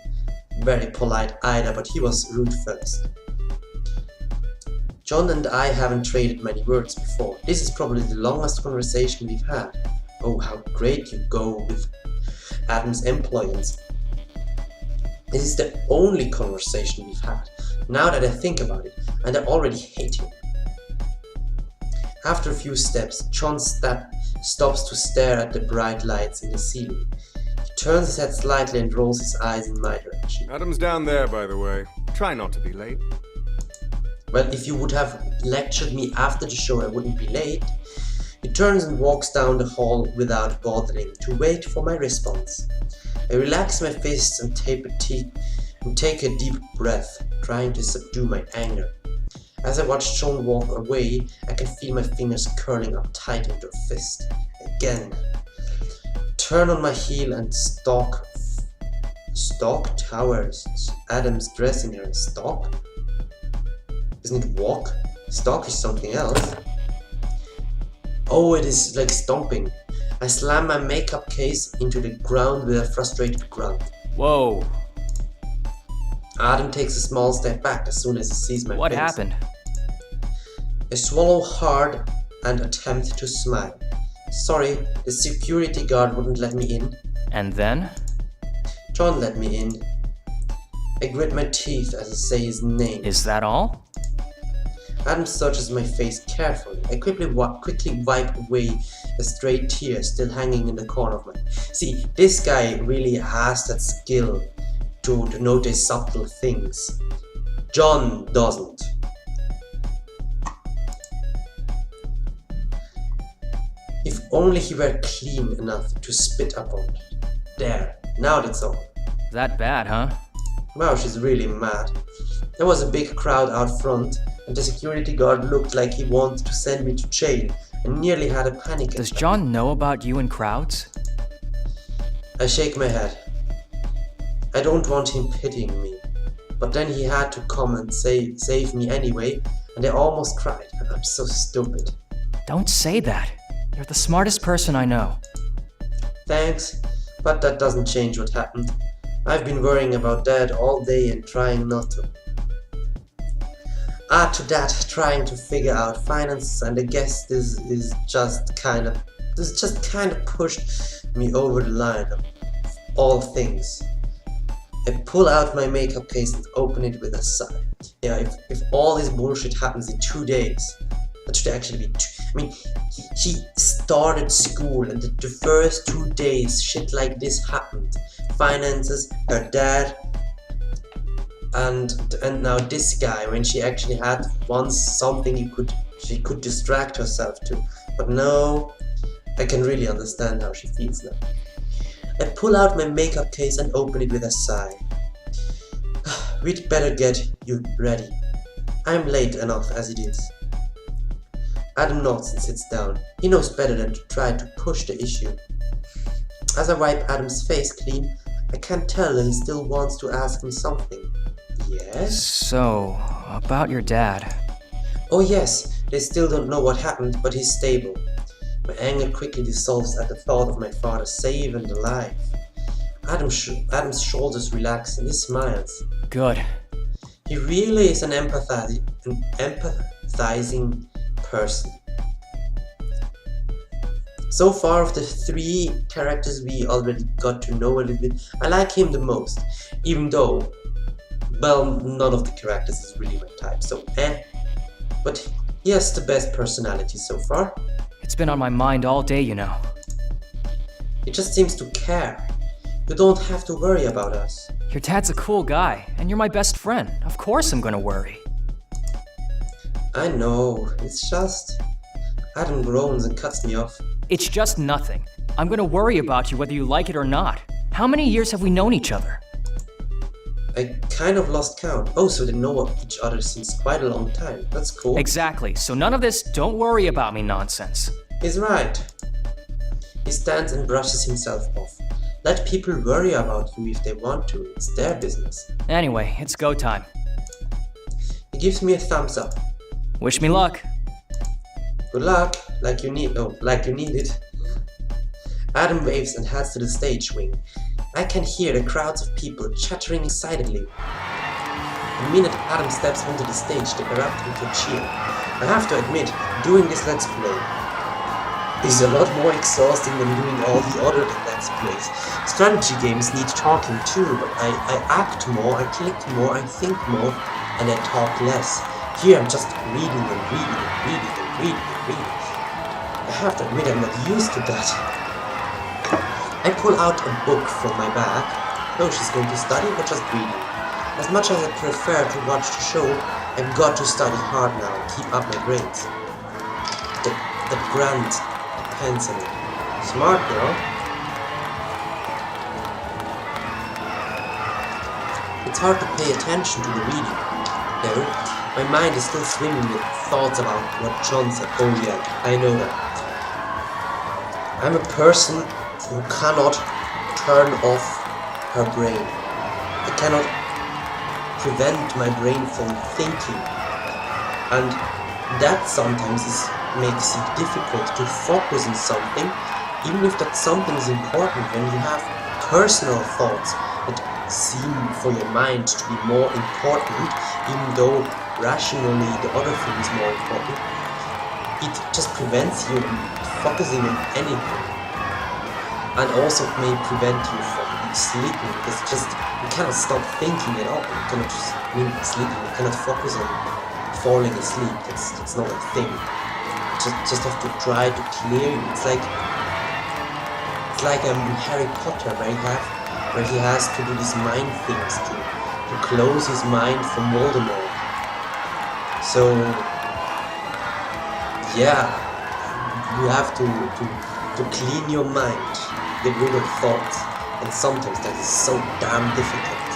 very polite either, but he was rude first. John and I haven't traded many words before. This is probably the longest conversation we've had. Oh, how great you go with Adam's employees. This is the only conversation we've had, now that I think about it, and I already hate him. After a few steps, John stops to stare at the bright lights in the ceiling. He turns his head slightly and rolls his eyes in my direction. Adam's down there, by the way. Try not to be late. Well, if you would have lectured me after the show, I wouldn't be late. He turns and walks down the hall without bothering to wait for my response. I relax my fists and take a deep breath, trying to subdue my anger. As I watch John walk away, I can feel my fingers curling up tight into a fist. Again. Turn on my heel and stalk towers Adam's dressing room. Stalk? Isn't it walk? Stalk is something else. Oh, it is like stomping. I slam my makeup case into the ground with a frustrated grunt. Whoa. Adam takes a small step back as soon as he sees my face. What happened? I swallow hard and attempt to smile. Sorry, the security guard wouldn't let me in. And then? John let me in. I grit my teeth as I say his name. Is that all? Adam searches my face carefully. I quickly wipe away a stray tear still hanging in the corner of my... See, this guy really has that skill to notice subtle things. John doesn't. If only he were clean enough to spit upon. There, now that's all. That bad, huh? Wow, she's really mad. There was a big crowd out front, and the security guard looked like he wanted to send me to jail and nearly had a panic attack. Does John know about you in crowds? I shake my head. I don't want him pitying me, but then he had to come and save me anyway, and I almost cried. I'm so stupid. Don't say that. You're the smartest person I know. Thanks, but that doesn't change what happened. I've been worrying about that all day and trying not to. Add to that, trying to figure out finances, and I guess this just kind of pushed me over the line of all things. I pull out my makeup case and open it with a sigh. Yeah, if all this bullshit happens in 2 days, that should actually be I mean, she started school and the first 2 days shit like this happened. Finances, her dad, and now this guy, when she actually had once something she could distract herself to. But no, I can really understand how she feels now. I pull out my makeup case and open it with a sigh. We'd better get you ready. I'm late enough as it is. Adam nods and sits down. He knows better than to try to push the issue. As I wipe Adam's face clean, I can tell that he still wants to ask me something. Yes? So, about your dad. Oh yes, they still don't know what happened, but he's stable. My anger quickly dissolves at the thought of my father saving a life. Adam's shoulders relax and he smiles. Good. He really is an empathizing person. So far of the 3 characters we already got to know a little bit, I like him the most. Even though, well, none of the characters is really my type, so But he has the best personality so far. It's been on my mind all day, you know. He just seems to care. You don't have to worry about us. Your dad's a cool guy, and you're my best friend. Of course I'm gonna worry. I know, it's just... Adam groans and cuts me off. It's just nothing. I'm gonna worry about you whether you like it or not. How many years have we known each other? I kind of lost count. Oh, so they know each other since quite a long time. That's cool. Exactly, so none of this don't worry about me nonsense. He's right. He stands and brushes himself off. Let people worry about you if they want to. It's their business. Anyway, it's go time. He gives me a thumbs up. Wish me luck. Good luck, like you need it. Adam waves and heads to the stage wing. I can hear the crowds of people chattering excitedly. The minute Adam steps onto the stage, they erupt into a cheer. I have to admit, doing this Let's Play is a lot more exhausting than doing all the other Let's Plays. Strategy games need talking too, but I act more, I click more, I think more, and I talk less. Here I'm just reading and reading and reading and reading and reading. I have to admit I'm not used to that. I pull out a book from my bag. No, she's going to study or just reading. As much as I prefer to watch the show, I've got to study hard now and keep up my grades. The grand pencil. Smart girl. It's hard to pay attention to the reading, though. My mind is still swimming with thoughts about what John said. Oh yeah, I know that. I'm a person who cannot turn off her brain. I cannot prevent my brain from thinking. And that sometimes makes it difficult to focus on something, even if that something is important. When you have personal thoughts that seem for your mind to be more important, even though rationally the other thing is more important, it just prevents you from focusing on anything. And also may prevent you from sleeping, because you cannot stop thinking at all. You cannot just sleeping, you cannot focus on falling asleep. That's not a thing. Just have to try to clear you. It's like Harry Potter, where he has to do these mind things to close his mind from Voldemort. So yeah, you have to clean your mind, get rid of thoughts, and sometimes that is so damn difficult.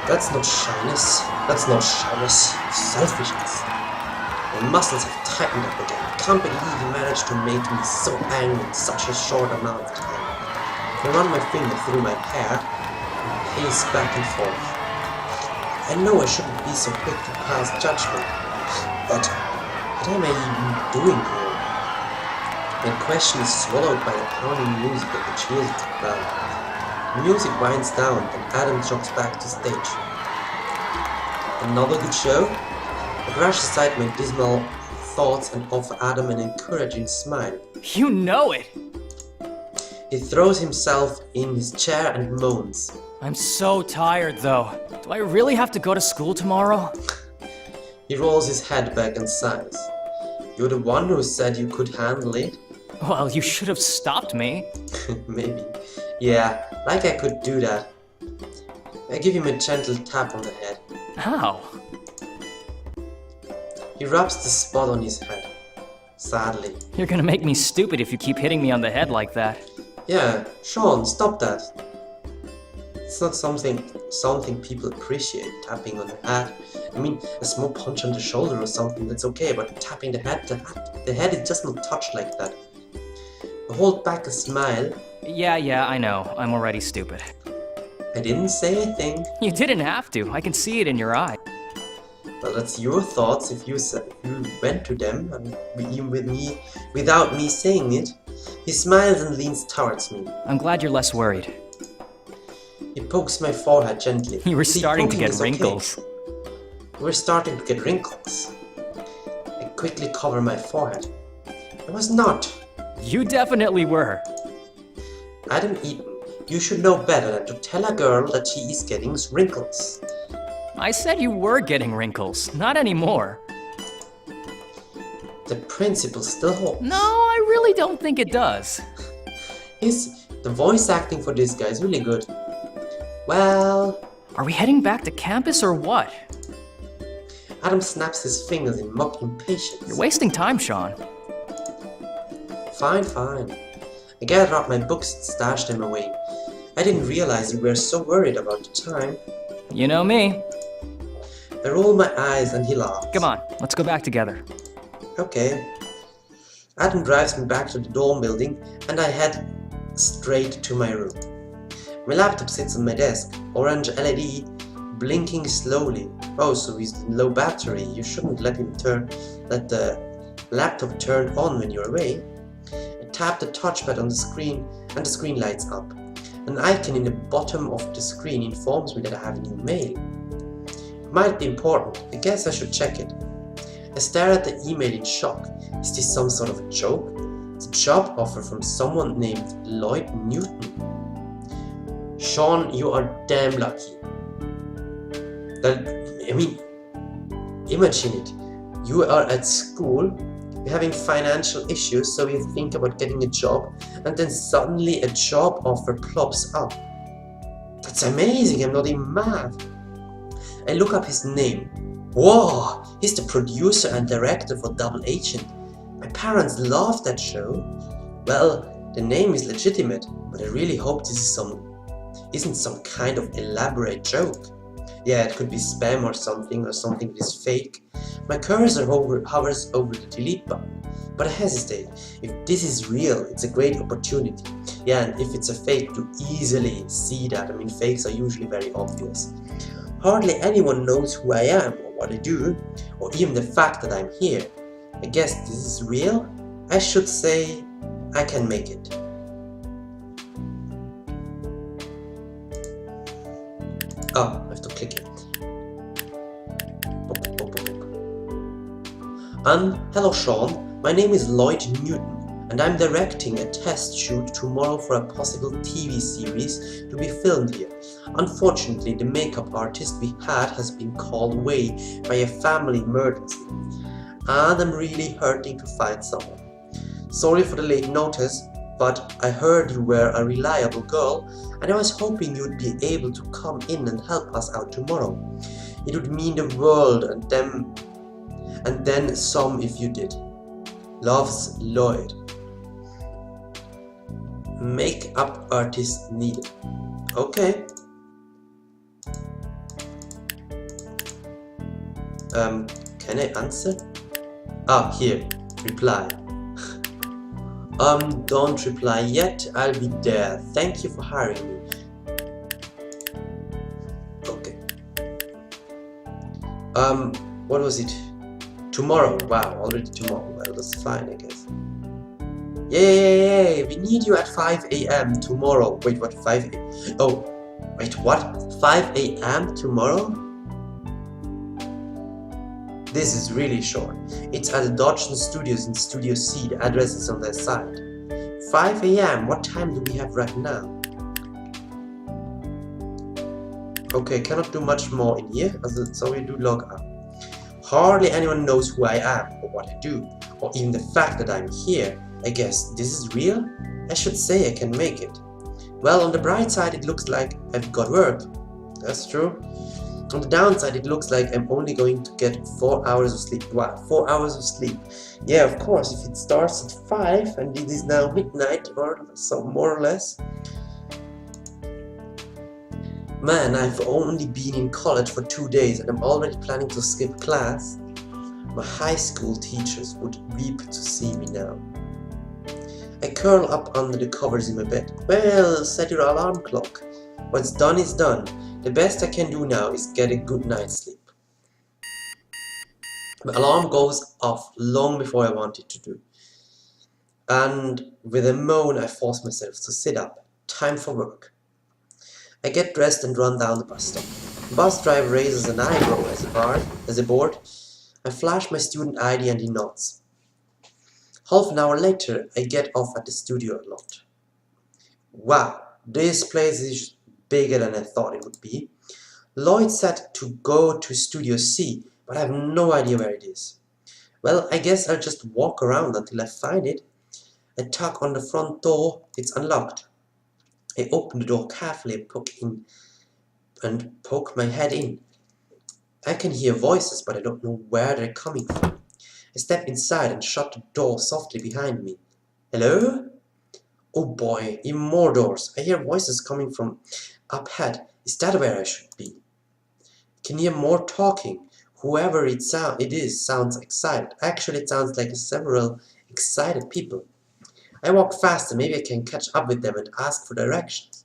That's not shyness. That's not shyness. It's selfishness. My muscles have tightened up again. I can't believe he managed to make me so angry in such a short amount of time. I run my finger through my hair and pace back and forth. I know I shouldn't be so quick to pass judgment, but what am I even doing here? My question is swallowed by the pounding music of the cheers of the crowd. The music winds down and Adam jogs back to stage. Another good show? I brush aside my dismal thoughts and offer Adam an encouraging smile. You know it! He throws himself in his chair and moans. I'm so tired though. Do I really have to go to school tomorrow? He rolls his head back and sighs. You're the one who said you could handle it? Well, you should have stopped me. Maybe. Yeah, like I could do that. I give him a gentle tap on the head. How? He rubs the spot on his head. Sadly. You're gonna make me stupid if you keep hitting me on the head like that. Yeah, Sean, stop that. It's not something people appreciate, tapping on the head. I mean, a small punch on the shoulder or something, that's okay, but tapping the head is just not touched like that. I hold back a smile. Yeah, I know. I'm already stupid. I didn't say a thing. You didn't have to. I can see it in your eye. Well, that's your thoughts if you went to them, and even without me saying it. He smiles and leans towards me. I'm glad you're less worried. He pokes my forehead gently. You were See, starting to poking get is wrinkles. Okay. We're starting to get wrinkles. I quickly cover my forehead. I was not. You definitely were. Adam Eaton, you should know better than to tell a girl that she is getting wrinkles. I said you were getting wrinkles, not anymore. The principle still holds. No, I really don't think it does. The voice acting for this guy is really good. Well... Are we heading back to campus or what? Adam snaps his fingers in mock impatience. You're wasting time, Sean. Fine. I gathered up my books and stashed them away. I didn't realize you were so worried about the time. You know me. I roll my eyes and he laughs. Come on, let's go back together. Okay. Adam drives me back to the dorm building and I head straight to my room. My laptop sits on my desk, orange LED blinking slowly. Oh, so he's low battery. You shouldn't let the laptop turn on when you're away. I tap the touchpad on the screen and the screen lights up. An icon in the bottom of the screen informs me that I have a new mail. It might be important. I guess I should check it. I stare at the email in shock. Is this some sort of a joke? It's a job offer from someone named Lloyd Newton. Sean, you are damn lucky. Imagine it. You are at school, you're having financial issues, so you think about getting a job, and then suddenly a job offer plops up. That's amazing, I'm not even mad. I look up his name. Whoa, he's the producer and director for Double Agent. My parents love that show. Well, the name is legitimate, but I really hope this isn't some kind of elaborate joke. Yeah, it could be spam or something that is fake. My cursor hovers over the delete button, but I hesitate. If this is real, it's a great opportunity. Yeah, and if it's a fake, to easily see that. I mean, fakes are usually very obvious. Hardly anyone knows who I am or what I do, or even the fact that I'm here. I guess this is real? I should say I can make it. Oh, I have to click it. Hello Sean, my name is Lloyd Newton and I'm directing a test shoot tomorrow for a possible TV series to be filmed here. Unfortunately, the makeup artist we had has been called away by a family emergency and I'm really hurting to find someone. Sorry for the late notice, but I heard you were a reliable girl and I was hoping you'd be able to come in and help us out tomorrow. It would mean the world and then some if you did. Loves, Lloyd. Makeup artist needed. Okay. Can I answer? Ah, here. Reply. Don't reply yet. I'll be there. Thank you for hiring me. Okay. What was it? Tomorrow. Wow, already tomorrow. Well, that's fine, I guess. Yay! We need you at 5 a.m. tomorrow. Wait, what? 5 a.m.? Oh, wait, what? 5 a.m. tomorrow? This is really short. It's at the Dodgson Studios in Studio C. The address is on their site. 5 a.m. What time do we have right now? Okay, cannot do much more in here, so we do log out. Hardly anyone knows who I am or what I do, or even the fact that I'm here. I guess this is real? I should say I can make it. Well, on the bright side it looks like I've got work. That's true. On the downside it looks like I'm only going to get 4 hours of sleep. Wow, 4 hours of sleep. Yeah, of course, if it starts at 5 and it is now midnight or so, more or less. Man, I've only been in college for 2 days and I'm already planning to skip class. My high school teachers would weep to see me now. I curl up under the covers in my bed. Well, set your alarm clock. What's done is done. The best I can do now is get a good night's sleep. My alarm goes off long before I want it to do. And with a moan I force myself to sit up. Time for work. I get dressed and run down the bus stop. The bus driver raises an eyebrow as a board. I flash my student ID and he nods. Half an hour later, I get off at the studio lot. Wow, this place is bigger than I thought it would be. Lloyd said to go to Studio C, but I have no idea where it is. Well, I guess I'll just walk around until I find it. I tug on the front door, it's unlocked. I open the door carefully and poke my head in. I can hear voices, but I don't know where they're coming from. I step inside and shut the door softly behind me. Hello? Oh boy, even more doors. I hear voices coming from up ahead. Is that where I should be? I can hear more talking. Whoever it is sounds excited. Actually, it sounds like several excited people. I walk faster. Maybe I can catch up with them and ask for directions.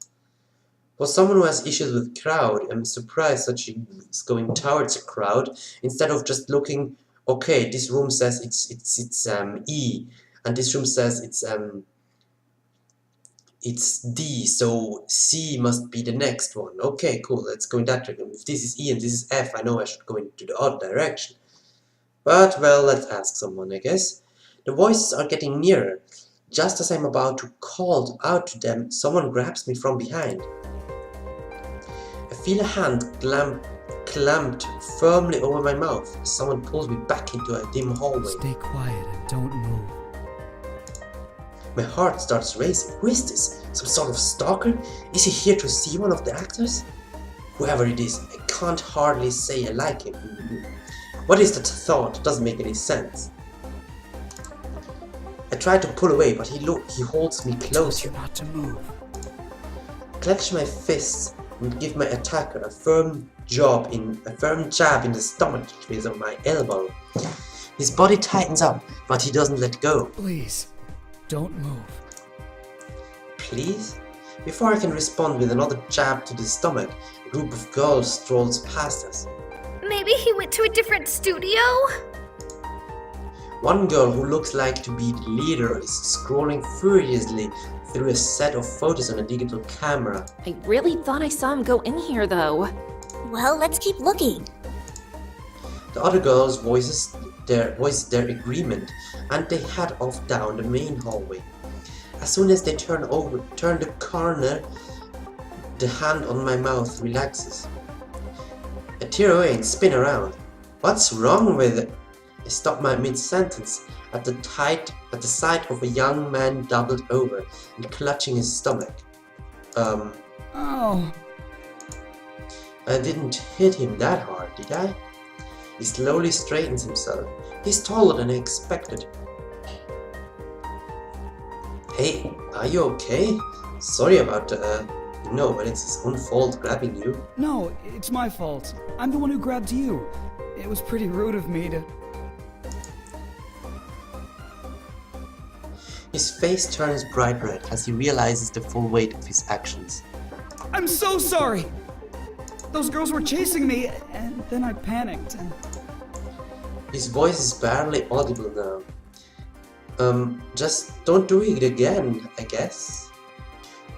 For someone who has issues with crowd, I'm surprised that she is going towards a crowd instead of just looking. Okay, this room says it's E, and this room says it's D, so C must be the next one. Okay, cool, let's go in that direction. If this is E and this is F, I know I should go into the odd direction. But, well, let's ask someone, I guess. The voices are getting nearer. Just as I'm about to call out to them, someone grabs me from behind. I feel a hand clamped firmly over my mouth as someone pulls me back into a dim hallway. Stay quiet and don't move. My heart starts racing. Who is this? Some sort of stalker? Is he here to see one of the actors? Whoever it is, I can't hardly say I like him. What is that thought? Doesn't make any sense. I try to pull away, but he holds me closer. Not to move. I clench my fists and give my attacker a firm jab in the stomach with my elbow. His body tightens up, but he doesn't let go. Please, don't move. Please? Before I can respond with another jab to the stomach, a group of girls strolls past us. Maybe he went to a different studio? One girl who looks like to be the leader is scrolling furiously through a set of photos on a digital camera. I really thought I saw him go in here, though. Well, let's keep looking. The other girls voice their agreement, and they head off down the main hallway. As soon as they turn the corner, the hand on my mouth relaxes. I tear away and spin around. What's wrong with it? I stop my mid-sentence at the sight of a young man doubled over and clutching his stomach. Oh. I didn't hit him that hard, did I? He slowly straightens himself. He's taller than I expected. Hey, are you okay? Sorry about but it's his own fault grabbing you. No, it's my fault. I'm the one who grabbed you. It was pretty rude of me to... His face turns bright red as he realizes the full weight of his actions. I'm so sorry! Those girls were chasing me, and then I panicked, and... His voice is barely audible now. Just don't do it again, I guess.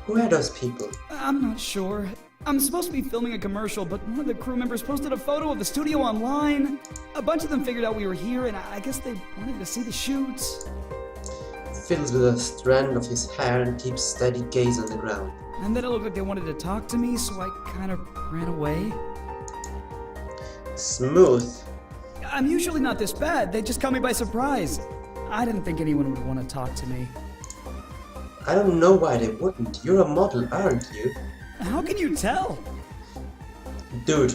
Who are those people? I'm not sure. I'm supposed to be filming a commercial, but one of the crew members posted a photo of the studio online. A bunch of them figured out we were here, and I guess they wanted to see the shoots. Fiddles with a strand of his hair and keeps steady gaze on the ground. And then it looked like they wanted to talk to me, so I kind of ran away. Smooth. I'm usually not this bad. They just caught me by surprise. I didn't think anyone would want to talk to me. I don't know why they wouldn't. You're a model, aren't you? How can you tell? Dude.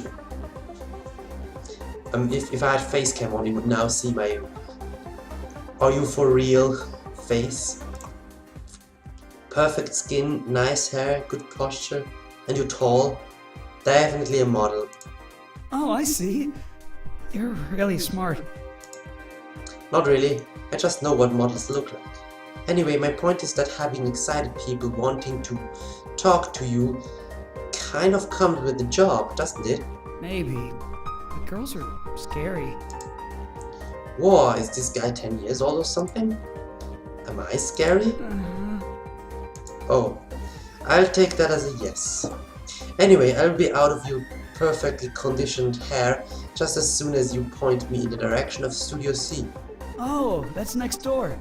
If I had face cam on, you would now see my "Are you for real?" face. Perfect skin, nice hair, good posture, and you're tall. Definitely a model. Oh, I see. You're really smart. Not really. I just know what models look like. Anyway, my point is that having excited people wanting to talk to you kind of comes with the job, doesn't it? Maybe. But girls are scary. Whoa, is this guy 10 years old or something? Am I scary? Oh, I'll take that as a yes. Anyway, I'll be out of your perfectly conditioned hair just as soon as you point me in the direction of Studio C. Oh, that's next door.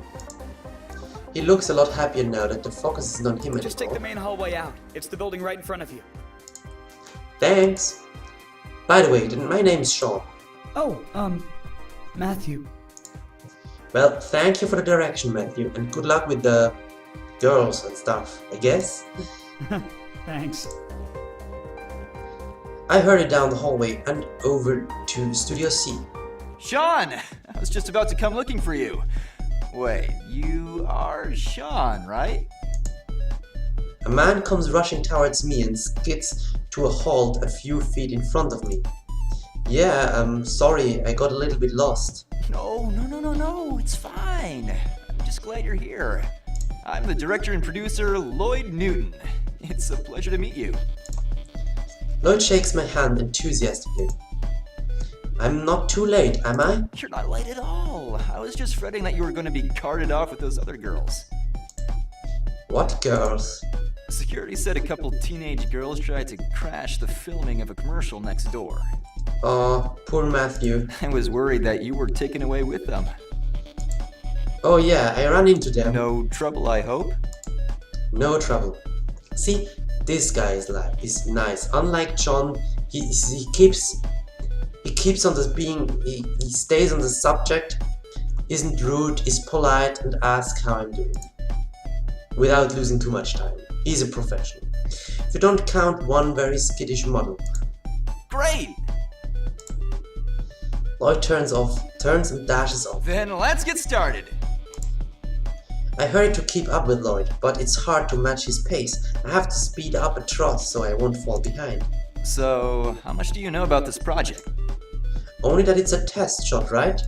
He looks a lot happier now that the focus is on him anymore. Just take the main hallway out. It's the building right in front of you. Thanks. By the way, my name's Sean. Oh, Matthew. Well, thank you for the direction, Matthew, and good luck with the girls and stuff, I guess. Thanks. I hurried down the hallway and over to Studio C. Sean! I was just about to come looking for you. Wait, you are Sean, right? A man comes rushing towards me and skids to a halt a few feet in front of me. Yeah, sorry, I got a little bit lost. No, it's fine. I'm just glad you're here. I'm the director and producer, Lloyd Newton. It's a pleasure to meet you. Lloyd shakes my hand enthusiastically. I'm not too late, am I? You're not late at all. I was just fretting that you were going to be carted off with those other girls. What girls? Security said a couple teenage girls tried to crash the filming of a commercial next door. Oh, poor Matthew. I was worried that you were taken away with them. Oh yeah, I ran into them. No trouble, I hope? No trouble. See, this guy is nice. Unlike John, he keeps on this he stays on the subject, isn't rude, is polite, and asks how I'm doing. Without losing too much time. He's a professional. If you don't count one very skittish model. Great! Lloyd turns and dashes off. Then let's get started. I hurry to keep up with Lloyd, but it's hard to match his pace. I have to speed up a trot so I won't fall behind. So, how much do you know about this project? Only that it's a test shot, right?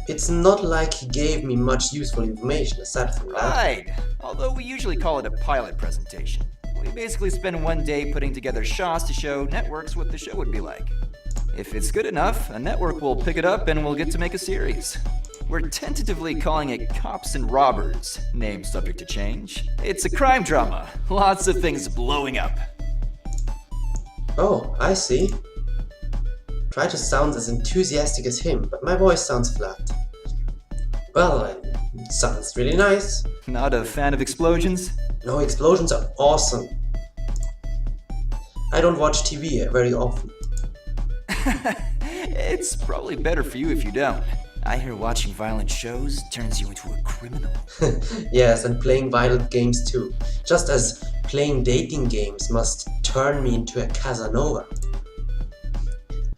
It's not like he gave me much useful information aside from that. Right, although we usually call it a pilot presentation. We basically spend one day putting together shots to show networks what the show would be like. If it's good enough, a network will pick it up and we'll get to make a series. We're tentatively calling it Cops and Robbers, name subject to change. It's a crime drama, lots of things blowing up. Oh, I see. Try to sound as enthusiastic as him, but my voice sounds flat. Well, it sounds really nice. Not a fan of explosions? No, explosions are awesome. I don't watch TV very often. It's probably better for you if you don't. I hear watching violent shows turns you into a criminal. Yes, and playing violent games too. Just as playing dating games must turn me into a Casanova.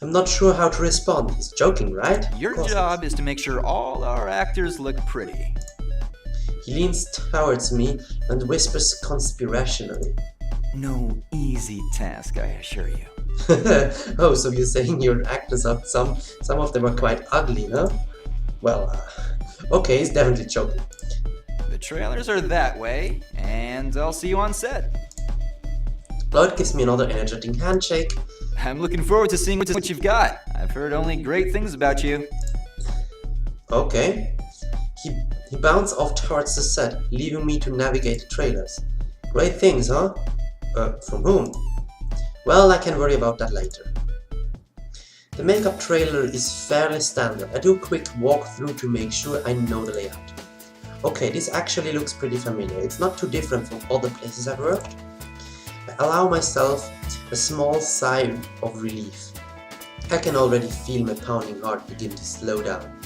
I'm not sure how to respond. He's joking, right? Your job is to make sure all our actors look pretty. He leans towards me and whispers conspirationally. No easy task, I assure you. Oh, so you're saying your actors are some of them are quite ugly, huh? Well, okay, he's definitely joking. The trailers are that way, and I'll see you on set. Lloyd gives me another energetic handshake. I'm looking forward to seeing what you've got. I've heard only great things about you. Okay. He bounds off towards the set, leaving me to navigate the trailers. Great things, huh? From whom? Well, I can worry about that later. The makeup trailer is fairly standard. I do a quick walkthrough to make sure I know the layout. Okay, this actually looks pretty familiar. It's not too different from other places I've worked. I allow myself a small sigh of relief. I can already feel my pounding heart begin to slow down.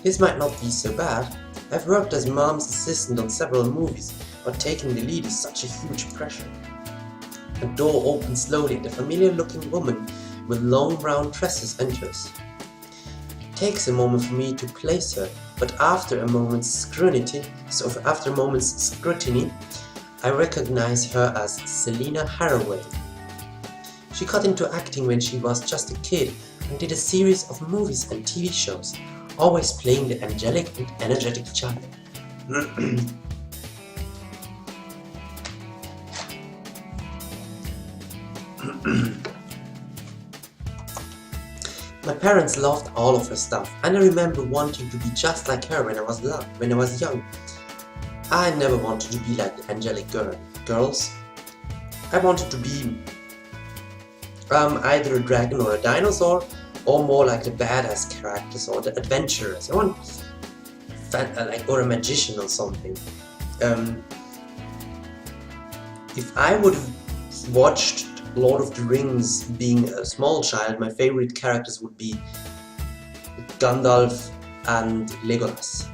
This might not be so bad. I've worked as mom's assistant on several movies, but taking the lead is such a huge pressure. A door opens slowly and a familiar-looking woman with long brown tresses enters. It takes a moment for me to place her, but after a moment's scrutiny, I recognize her as Selina Haraway. She got into acting when she was just a kid and did a series of movies and TV shows, always playing the angelic and energetic child. My parents loved all of her stuff, and I remember wanting to be just like her when I was young. I never wanted to be like the angelic girls. I wanted to be either a dragon or a dinosaur, or more like the badass characters or the adventurers. I want or a magician or something. If I would have watched Lord of the Rings being a small child, my favorite characters would be Gandalf and Legolas.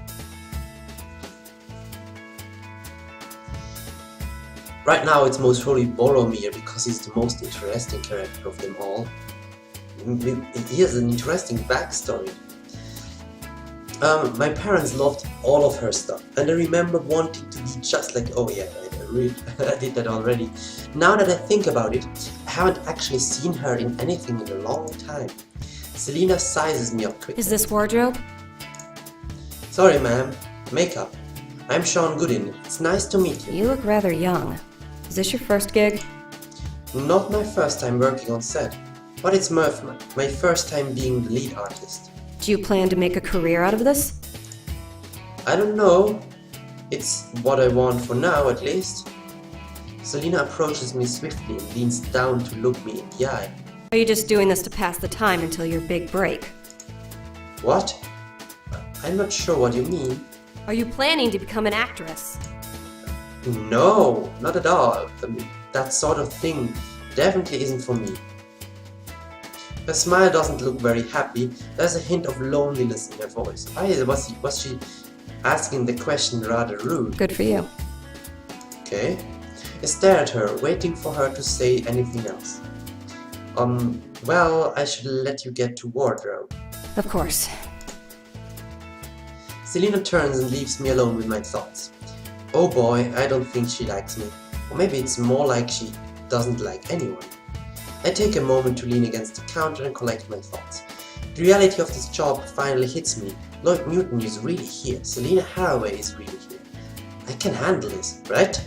Right now it's most probably Boromir because he's the most interesting character of them all. He has an interesting backstory. My parents loved all of her stuff, and I remember wanting to be just like, oh yeah, I did that already. Now that I think about it, I haven't actually seen her in anything in a long time. Selina sizes me up quickly. Is this wardrobe? Sorry ma'am, makeup. I'm Sean Goodin. It's nice to meet you. You look rather young. Is this your first gig? Not my first time working on set, but it's my first time being the lead artist. Do you plan to make a career out of this? I don't know. It's what I want for now, at least. Selina approaches me swiftly and leans down to look me in the eye. Are you just doing this to pass the time until your big break? What? I'm not sure what you mean. Are you planning to become an actress? No, not at all. That sort of thing definitely isn't for me. Her smile doesn't look very happy. There's a hint of loneliness in her voice. Why was she asking the question rather rude? Good for you. Okay. I stare at her, waiting for her to say anything else. Well, I should let you get to wardrobe. Of course. Selina turns and leaves me alone with my thoughts. Oh boy, I don't think she likes me. Or maybe it's more like she doesn't like anyone. I take a moment to lean against the counter and collect my thoughts. The reality of this job finally hits me. Lloyd Newton is really here. Selina Haraway is really here. I can handle this, right?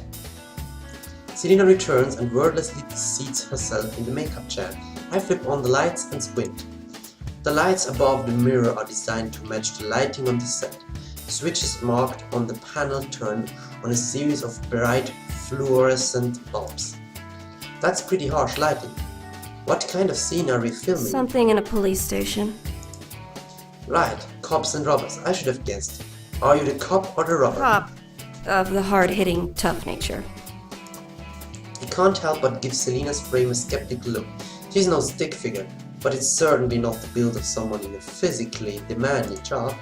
Selina returns and wordlessly seats herself in the makeup chair. I flip on the lights and squint. The lights above the mirror are designed to match the lighting on the set. Switches marked on the panel turn on a series of bright fluorescent bulbs. That's pretty harsh lighting. What kind of scene are we filming? Something in a police station. Right, cops and robbers. I should have guessed. Are you the cop or the robber? Cop. Of the hard-hitting, tough nature. I can't help but give Selina's frame a skeptical look. She's no stick figure, but it's certainly not the build of someone in a physically demanding job.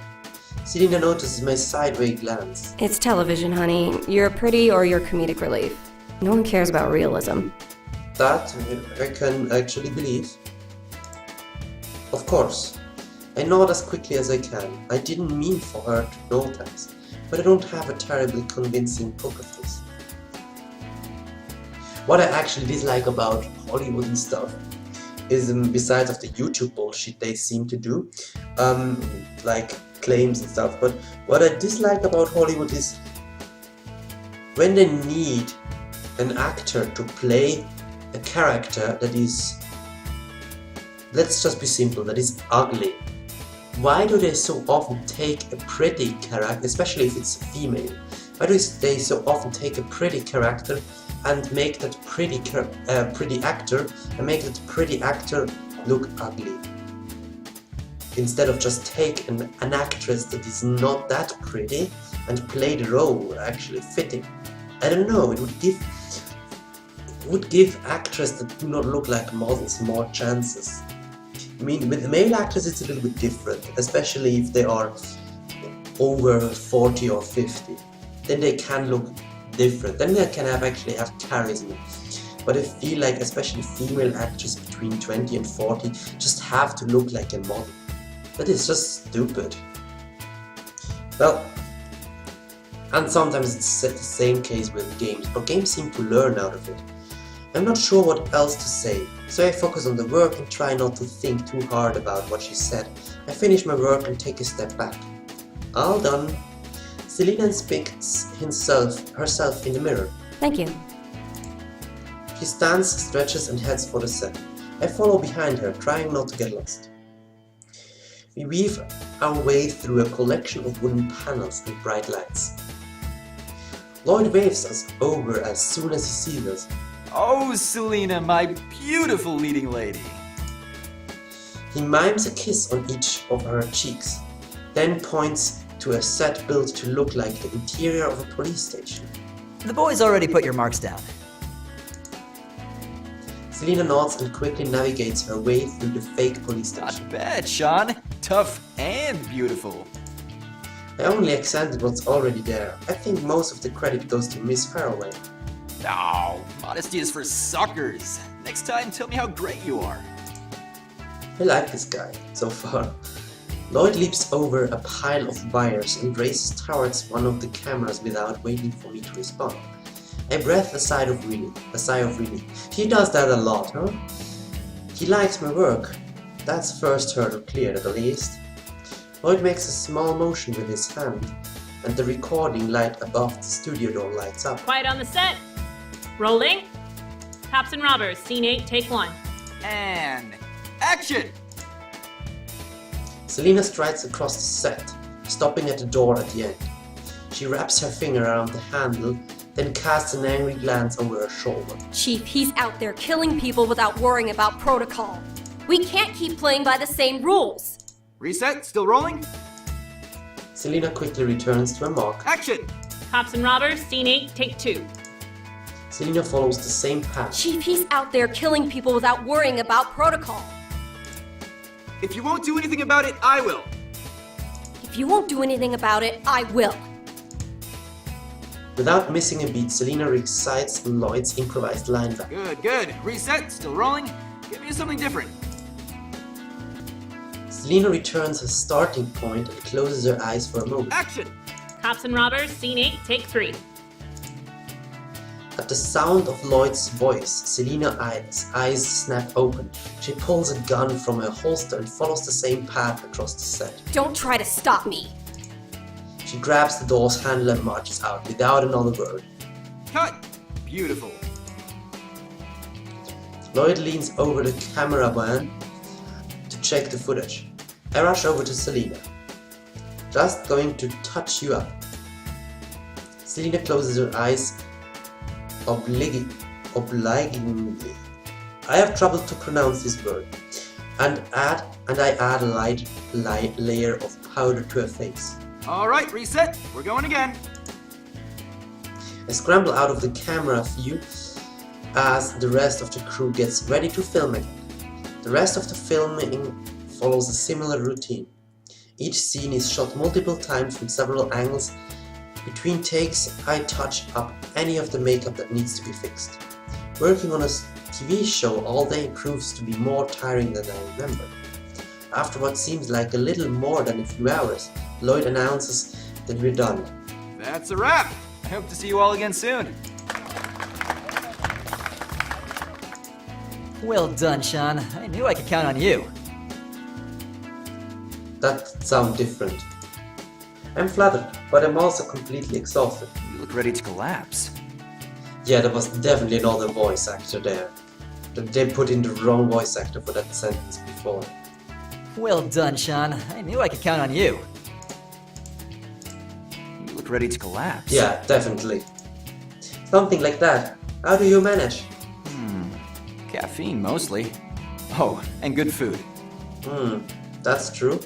Selina notices my sideways glance. It's television, honey. You're pretty or you're comedic relief. No one cares about realism. That I can actually believe. Of course. I nod as quickly as I can. I didn't mean for her to notice, but I don't have a terribly convincing poker face. What I actually dislike about Hollywood and stuff is, besides of the YouTube bullshit they seem to do, like claims and stuff, but what I dislike about Hollywood is when they need an actor to play a character that is, let's just be simple, that is ugly. Why do they so often take a pretty character, especially if it's female? Why do they so often take a pretty character and make that pretty actor look ugly? Instead of just take an actress that is not that pretty and play the role actually fitting. I don't know, it would give actresses that do not look like models more chances. I mean, with the male actors it's a little bit different, especially if they are over 40 or 50. Then they can look different. Then they can actually have charisma. But I feel like especially female actors between 20 and 40 just have to look like a model. That is just stupid. Well, and sometimes it's the same case with games, but games seem to learn out of it. I'm not sure what else to say, so I focus on the work and try not to think too hard about what she said. I finish my work and take a step back. All done. Selena inspects herself in the mirror. Thank you. She stands, stretches and heads for the set. I follow behind her, trying not to get lost. We weave our way through a collection of wooden panels and bright lights. Lloyd waves us over as soon as he sees us. Oh, Selena, my beautiful leading lady. He mimes a kiss on each of her cheeks, then points to a set built to look like the interior of a police station. The boys already put your marks down. Selena nods and quickly navigates her way through the fake police station. Not bad, Sean. Tough and beautiful. I only accented what's already there. I think most of the credit goes to Miss Faraway. No, modesty is for suckers. Next time, tell me how great you are. I like this guy, so far. Lloyd leaps over a pile of wires and races towards one of the cameras without waiting for me to respond. I breathe a sigh of relief. He does that a lot, huh? He likes my work. That's first hurdle cleared at least. Lloyd makes a small motion with his hand, and the recording light above the studio door lights up. Quiet on the set. Rolling. Cops and robbers, scene 8, take 1. And action! Selena strides across the set, stopping at the door at the end. She wraps her finger around the handle, then casts an angry glance over her shoulder. Chief, he's out there killing people without worrying about protocol. We can't keep playing by the same rules. Reset, still rolling? Selena quickly returns to her mark. Action! Cops and robbers, scene 8, take 2. Selena follows the same path. Chief, he's out there killing people without worrying about protocol. If you won't do anything about it, I will. If you won't do anything about it, I will. Without missing a beat, Selena recites Lloyd's improvised line back. Good, good. Reset, still rolling. Give me something different. Selena returns her starting point and closes her eyes for a moment. Action! Cops and robbers, scene 8, take 3. At the sound of Lloyd's voice, Selena's eyes snap open. She pulls a gun from her holster and follows the same path across the set. Don't try to stop me. She grabs the door's handle and marches out without another word. Cut! Beautiful. Lloyd leans over the camera van to check the footage. I rush over to Selena. Just going to touch you up. Selena closes her eyes obligingly. I have trouble to pronounce this word. And I add a light layer of powder to her face. Alright, reset. We're going again. I scramble out of the camera view as the rest of the crew gets ready to film again. The rest of the filming follows a similar routine. Each scene is shot multiple times from several angles. Between takes, I touch up any of the makeup that needs to be fixed. Working on a TV show all day proves to be more tiring than I remembered. After what seems like a little more than a few hours, Lloyd announces that we're done. That's a wrap. I hope to see you all again soon. Well done, Sean. I knew I could count on you. That sounds different. I'm flattered, but I'm also completely exhausted. You look ready to collapse. Yeah, there was definitely another voice actor there. They put in the wrong voice actor for that sentence before. Well done, Sean. I knew I could count on you. You look ready to collapse. Yeah, definitely. Something like that. How do you manage? Caffeine, mostly. Oh, and good food. That's true.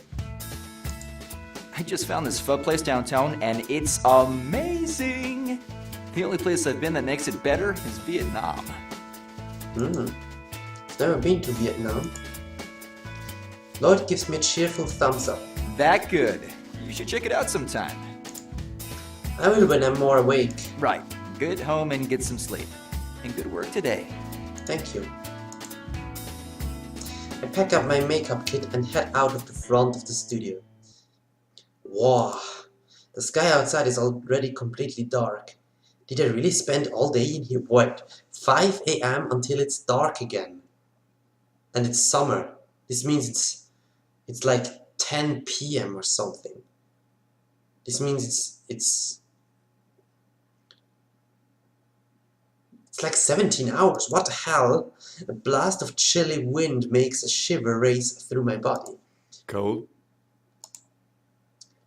I just found this pho place downtown, and it's amazing! The only place I've been that makes it better is Vietnam. Never been to Vietnam. Lloyd gives me a cheerful thumbs up. That good. You should check it out sometime. I will when I'm more awake. Right. Get home and get some sleep. And good work today. Thank you. I pack up my makeup kit and head out of the front of the studio. Wow, the sky outside is already completely dark. Did I really spend all day in here? What? 5 a.m. until it's dark again. And it's summer. This means it's like 10 p.m. or something. This means it's like 17 hours. What the hell? A blast of chilly wind makes a shiver race through my body. Cold?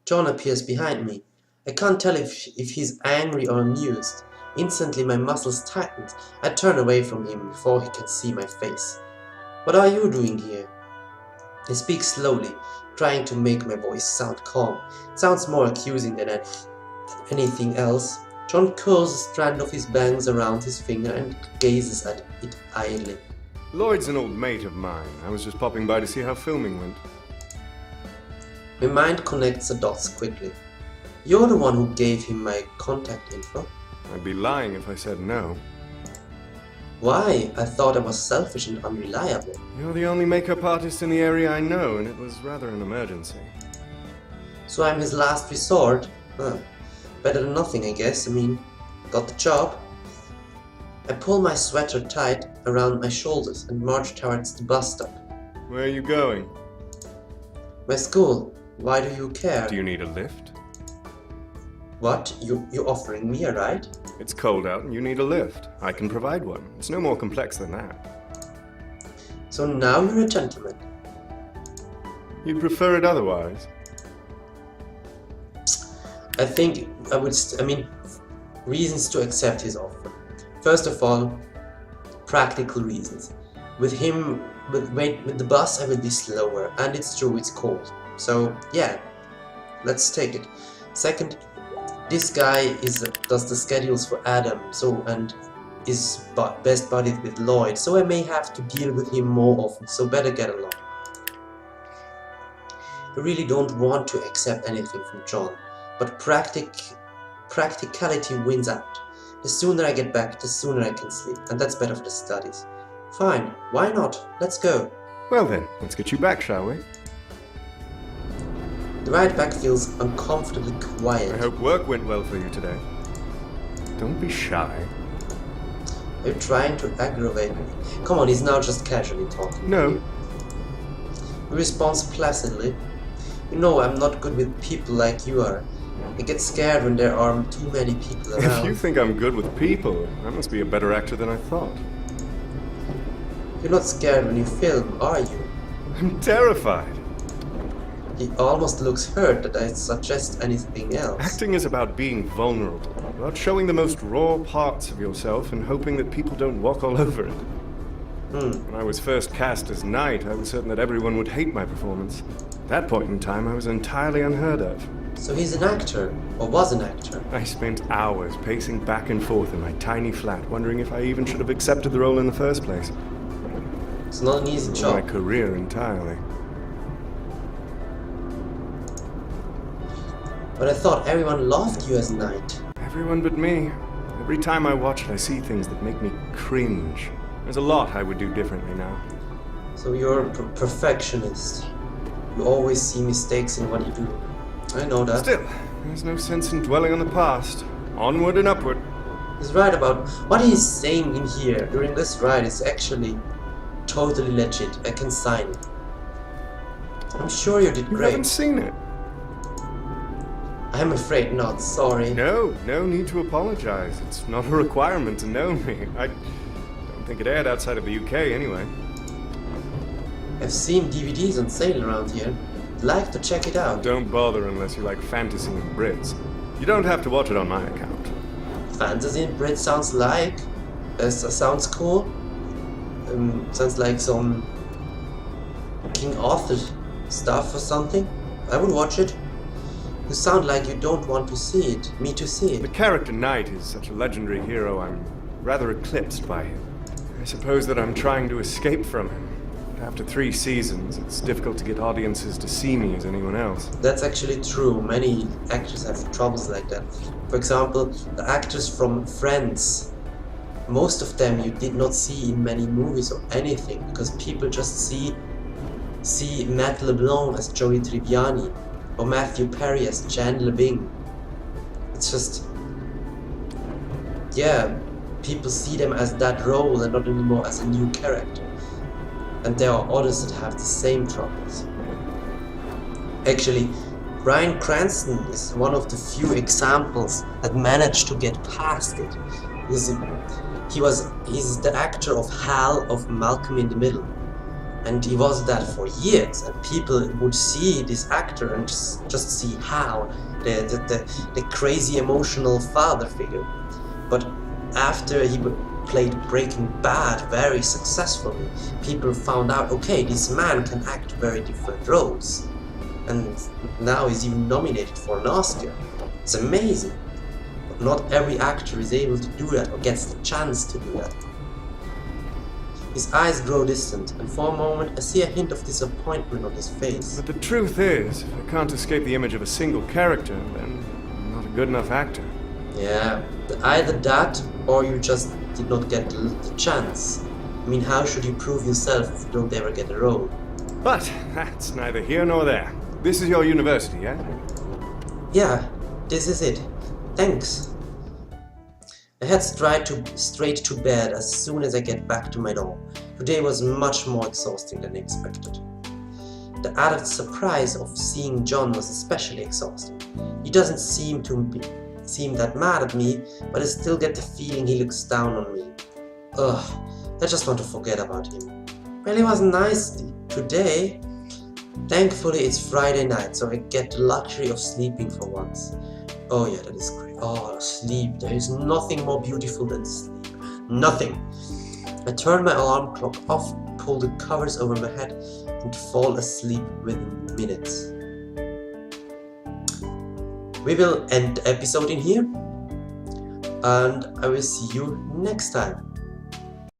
John appears behind me. I can't tell if he's angry or amused. Instantly my muscles tightened. I turn away from him before he can see my face. What are you doing here? I speak slowly, trying to make my voice sound calm. It sounds more accusing than anything else. John curls a strand of his bangs around his finger and gazes at it idly. Lloyd's an old mate of mine. I was just popping by to see how filming went. My mind connects the dots quickly. You're the one who gave him my contact info. I'd be lying if I said no. Why? I thought I was selfish and unreliable. You're the only makeup artist in the area I know, and it was rather an emergency. So I'm his last resort? Huh. Better than nothing, I guess. I mean, got the job. I pull my sweater tight around my shoulders and march towards the bus stop. Where are you going? My school. Why do you care? Do you need a lift? What? You're offering me a ride? It's cold out and you need a lift. I can provide one. It's no more complex than that. So now you're a gentleman. You'd prefer it otherwise? I think reasons to accept his offer. First of all, practical reasons. With the bus I will be slower, and it's true, it's cold. So yeah, let's take it. Second, this guy does the schedules for Adam, and is best buddied with Lloyd, so I may have to deal with him more often, so better get along. I really don't want to accept anything from John, but practicality wins out. The sooner I get back, the sooner I can sleep, and that's better for the studies. Fine, why not? Let's go. Well then, let's get you back, shall we? The ride back feels uncomfortably quiet. I hope work went well for you today. Don't be shy. Are you trying to aggravate me? Come on, he's now just casually talking. No. He responds placidly. You know, I'm not good with people like you are. I get scared when there are too many people around. If you think I'm good with people, I must be a better actor than I thought. You're not scared when you film, are you? I'm terrified. He almost looks hurt that I suggest anything else. Acting is about being vulnerable, about showing the most raw parts of yourself and hoping that people don't walk all over it. When I was first cast as Knight, I was certain that everyone would hate my performance. At that point in time, I was entirely unheard of. So he's an actor, or was an actor. I spent hours pacing back and forth in my tiny flat, wondering if I even should have accepted the role in the first place. It's not an easy job. My career entirely. But I thought everyone loved you as Knight. Everyone but me. Every time I watch it, I see things that make me cringe. There's a lot I would do differently now. So you're a perfectionist. You always see mistakes in what you do. I know that. Still, there's no sense in dwelling on the past. Onward and upward. He's right about what he's saying in here during this ride is actually totally legit. I can sign it. I'm sure you did You great. haven't seen it. I'm afraid not, sorry. No need to apologize. It's not a requirement to know me. I don't think it aired outside of the UK anyway. I've seen DVDs on sale around here. I'd like to check it out. Don't bother unless you like fantasy and Brits. You don't have to watch it on my account. Fantasy and Brit sounds sounds cool. Sounds like some King Arthur stuff or something. I would watch it. You sound like you don't want to see it. Me to see it. The character Knight is such a legendary hero, I'm rather eclipsed by him. I suppose that I'm trying to escape from him. After 3 seasons, it's difficult to get audiences to see me as anyone else. That's actually true. Many actors have troubles like that. For example, the actors from Friends. Most of them you did not see in many movies or anything, because people just see Matt LeBlanc as Joey Tribbiani or Matthew Perry as Chandler Bing. It's just, yeah, people see them as that role and not anymore as a new character. And there are others that have the same troubles. Actually, Bryan Cranston is one of the few examples that managed to get past it. He's the actor of Hal of Malcolm in the Middle. And he was that for years, and people would see this actor and just see Hal, the crazy emotional father figure. But after he played Breaking Bad very successfully, people found out, okay, this man can act very different roles. And now he's even nominated for an Oscar. It's amazing. But not every actor is able to do that or gets the chance to do that. His eyes grow distant, and for a moment I see a hint of disappointment on his face. But the truth is, if I can't escape the image of a single character, then I'm not a good enough actor. Yeah, either that or you just did not get the chance. I mean, how should you prove yourself if you don't ever get a role? But that's neither here nor there. This is your university, yeah? Yeah, this is it. Thanks. I head straight to bed as soon as I get back to my dorm. Today was much more exhausting than expected. The added surprise of seeing John was especially exhausting. He doesn't seem that mad at me, but I still get the feeling he looks down on me. Ugh, I just want to forget about him. Well, he was nice today. Thankfully it's Friday night, so I get the luxury of sleeping for once. Oh yeah, that is great. Oh, sleep. There is nothing more beautiful than sleep. Nothing. I turn my alarm clock off, pull the covers over my head, and fall asleep within minutes. We will end the episode in here, and I will see you next time.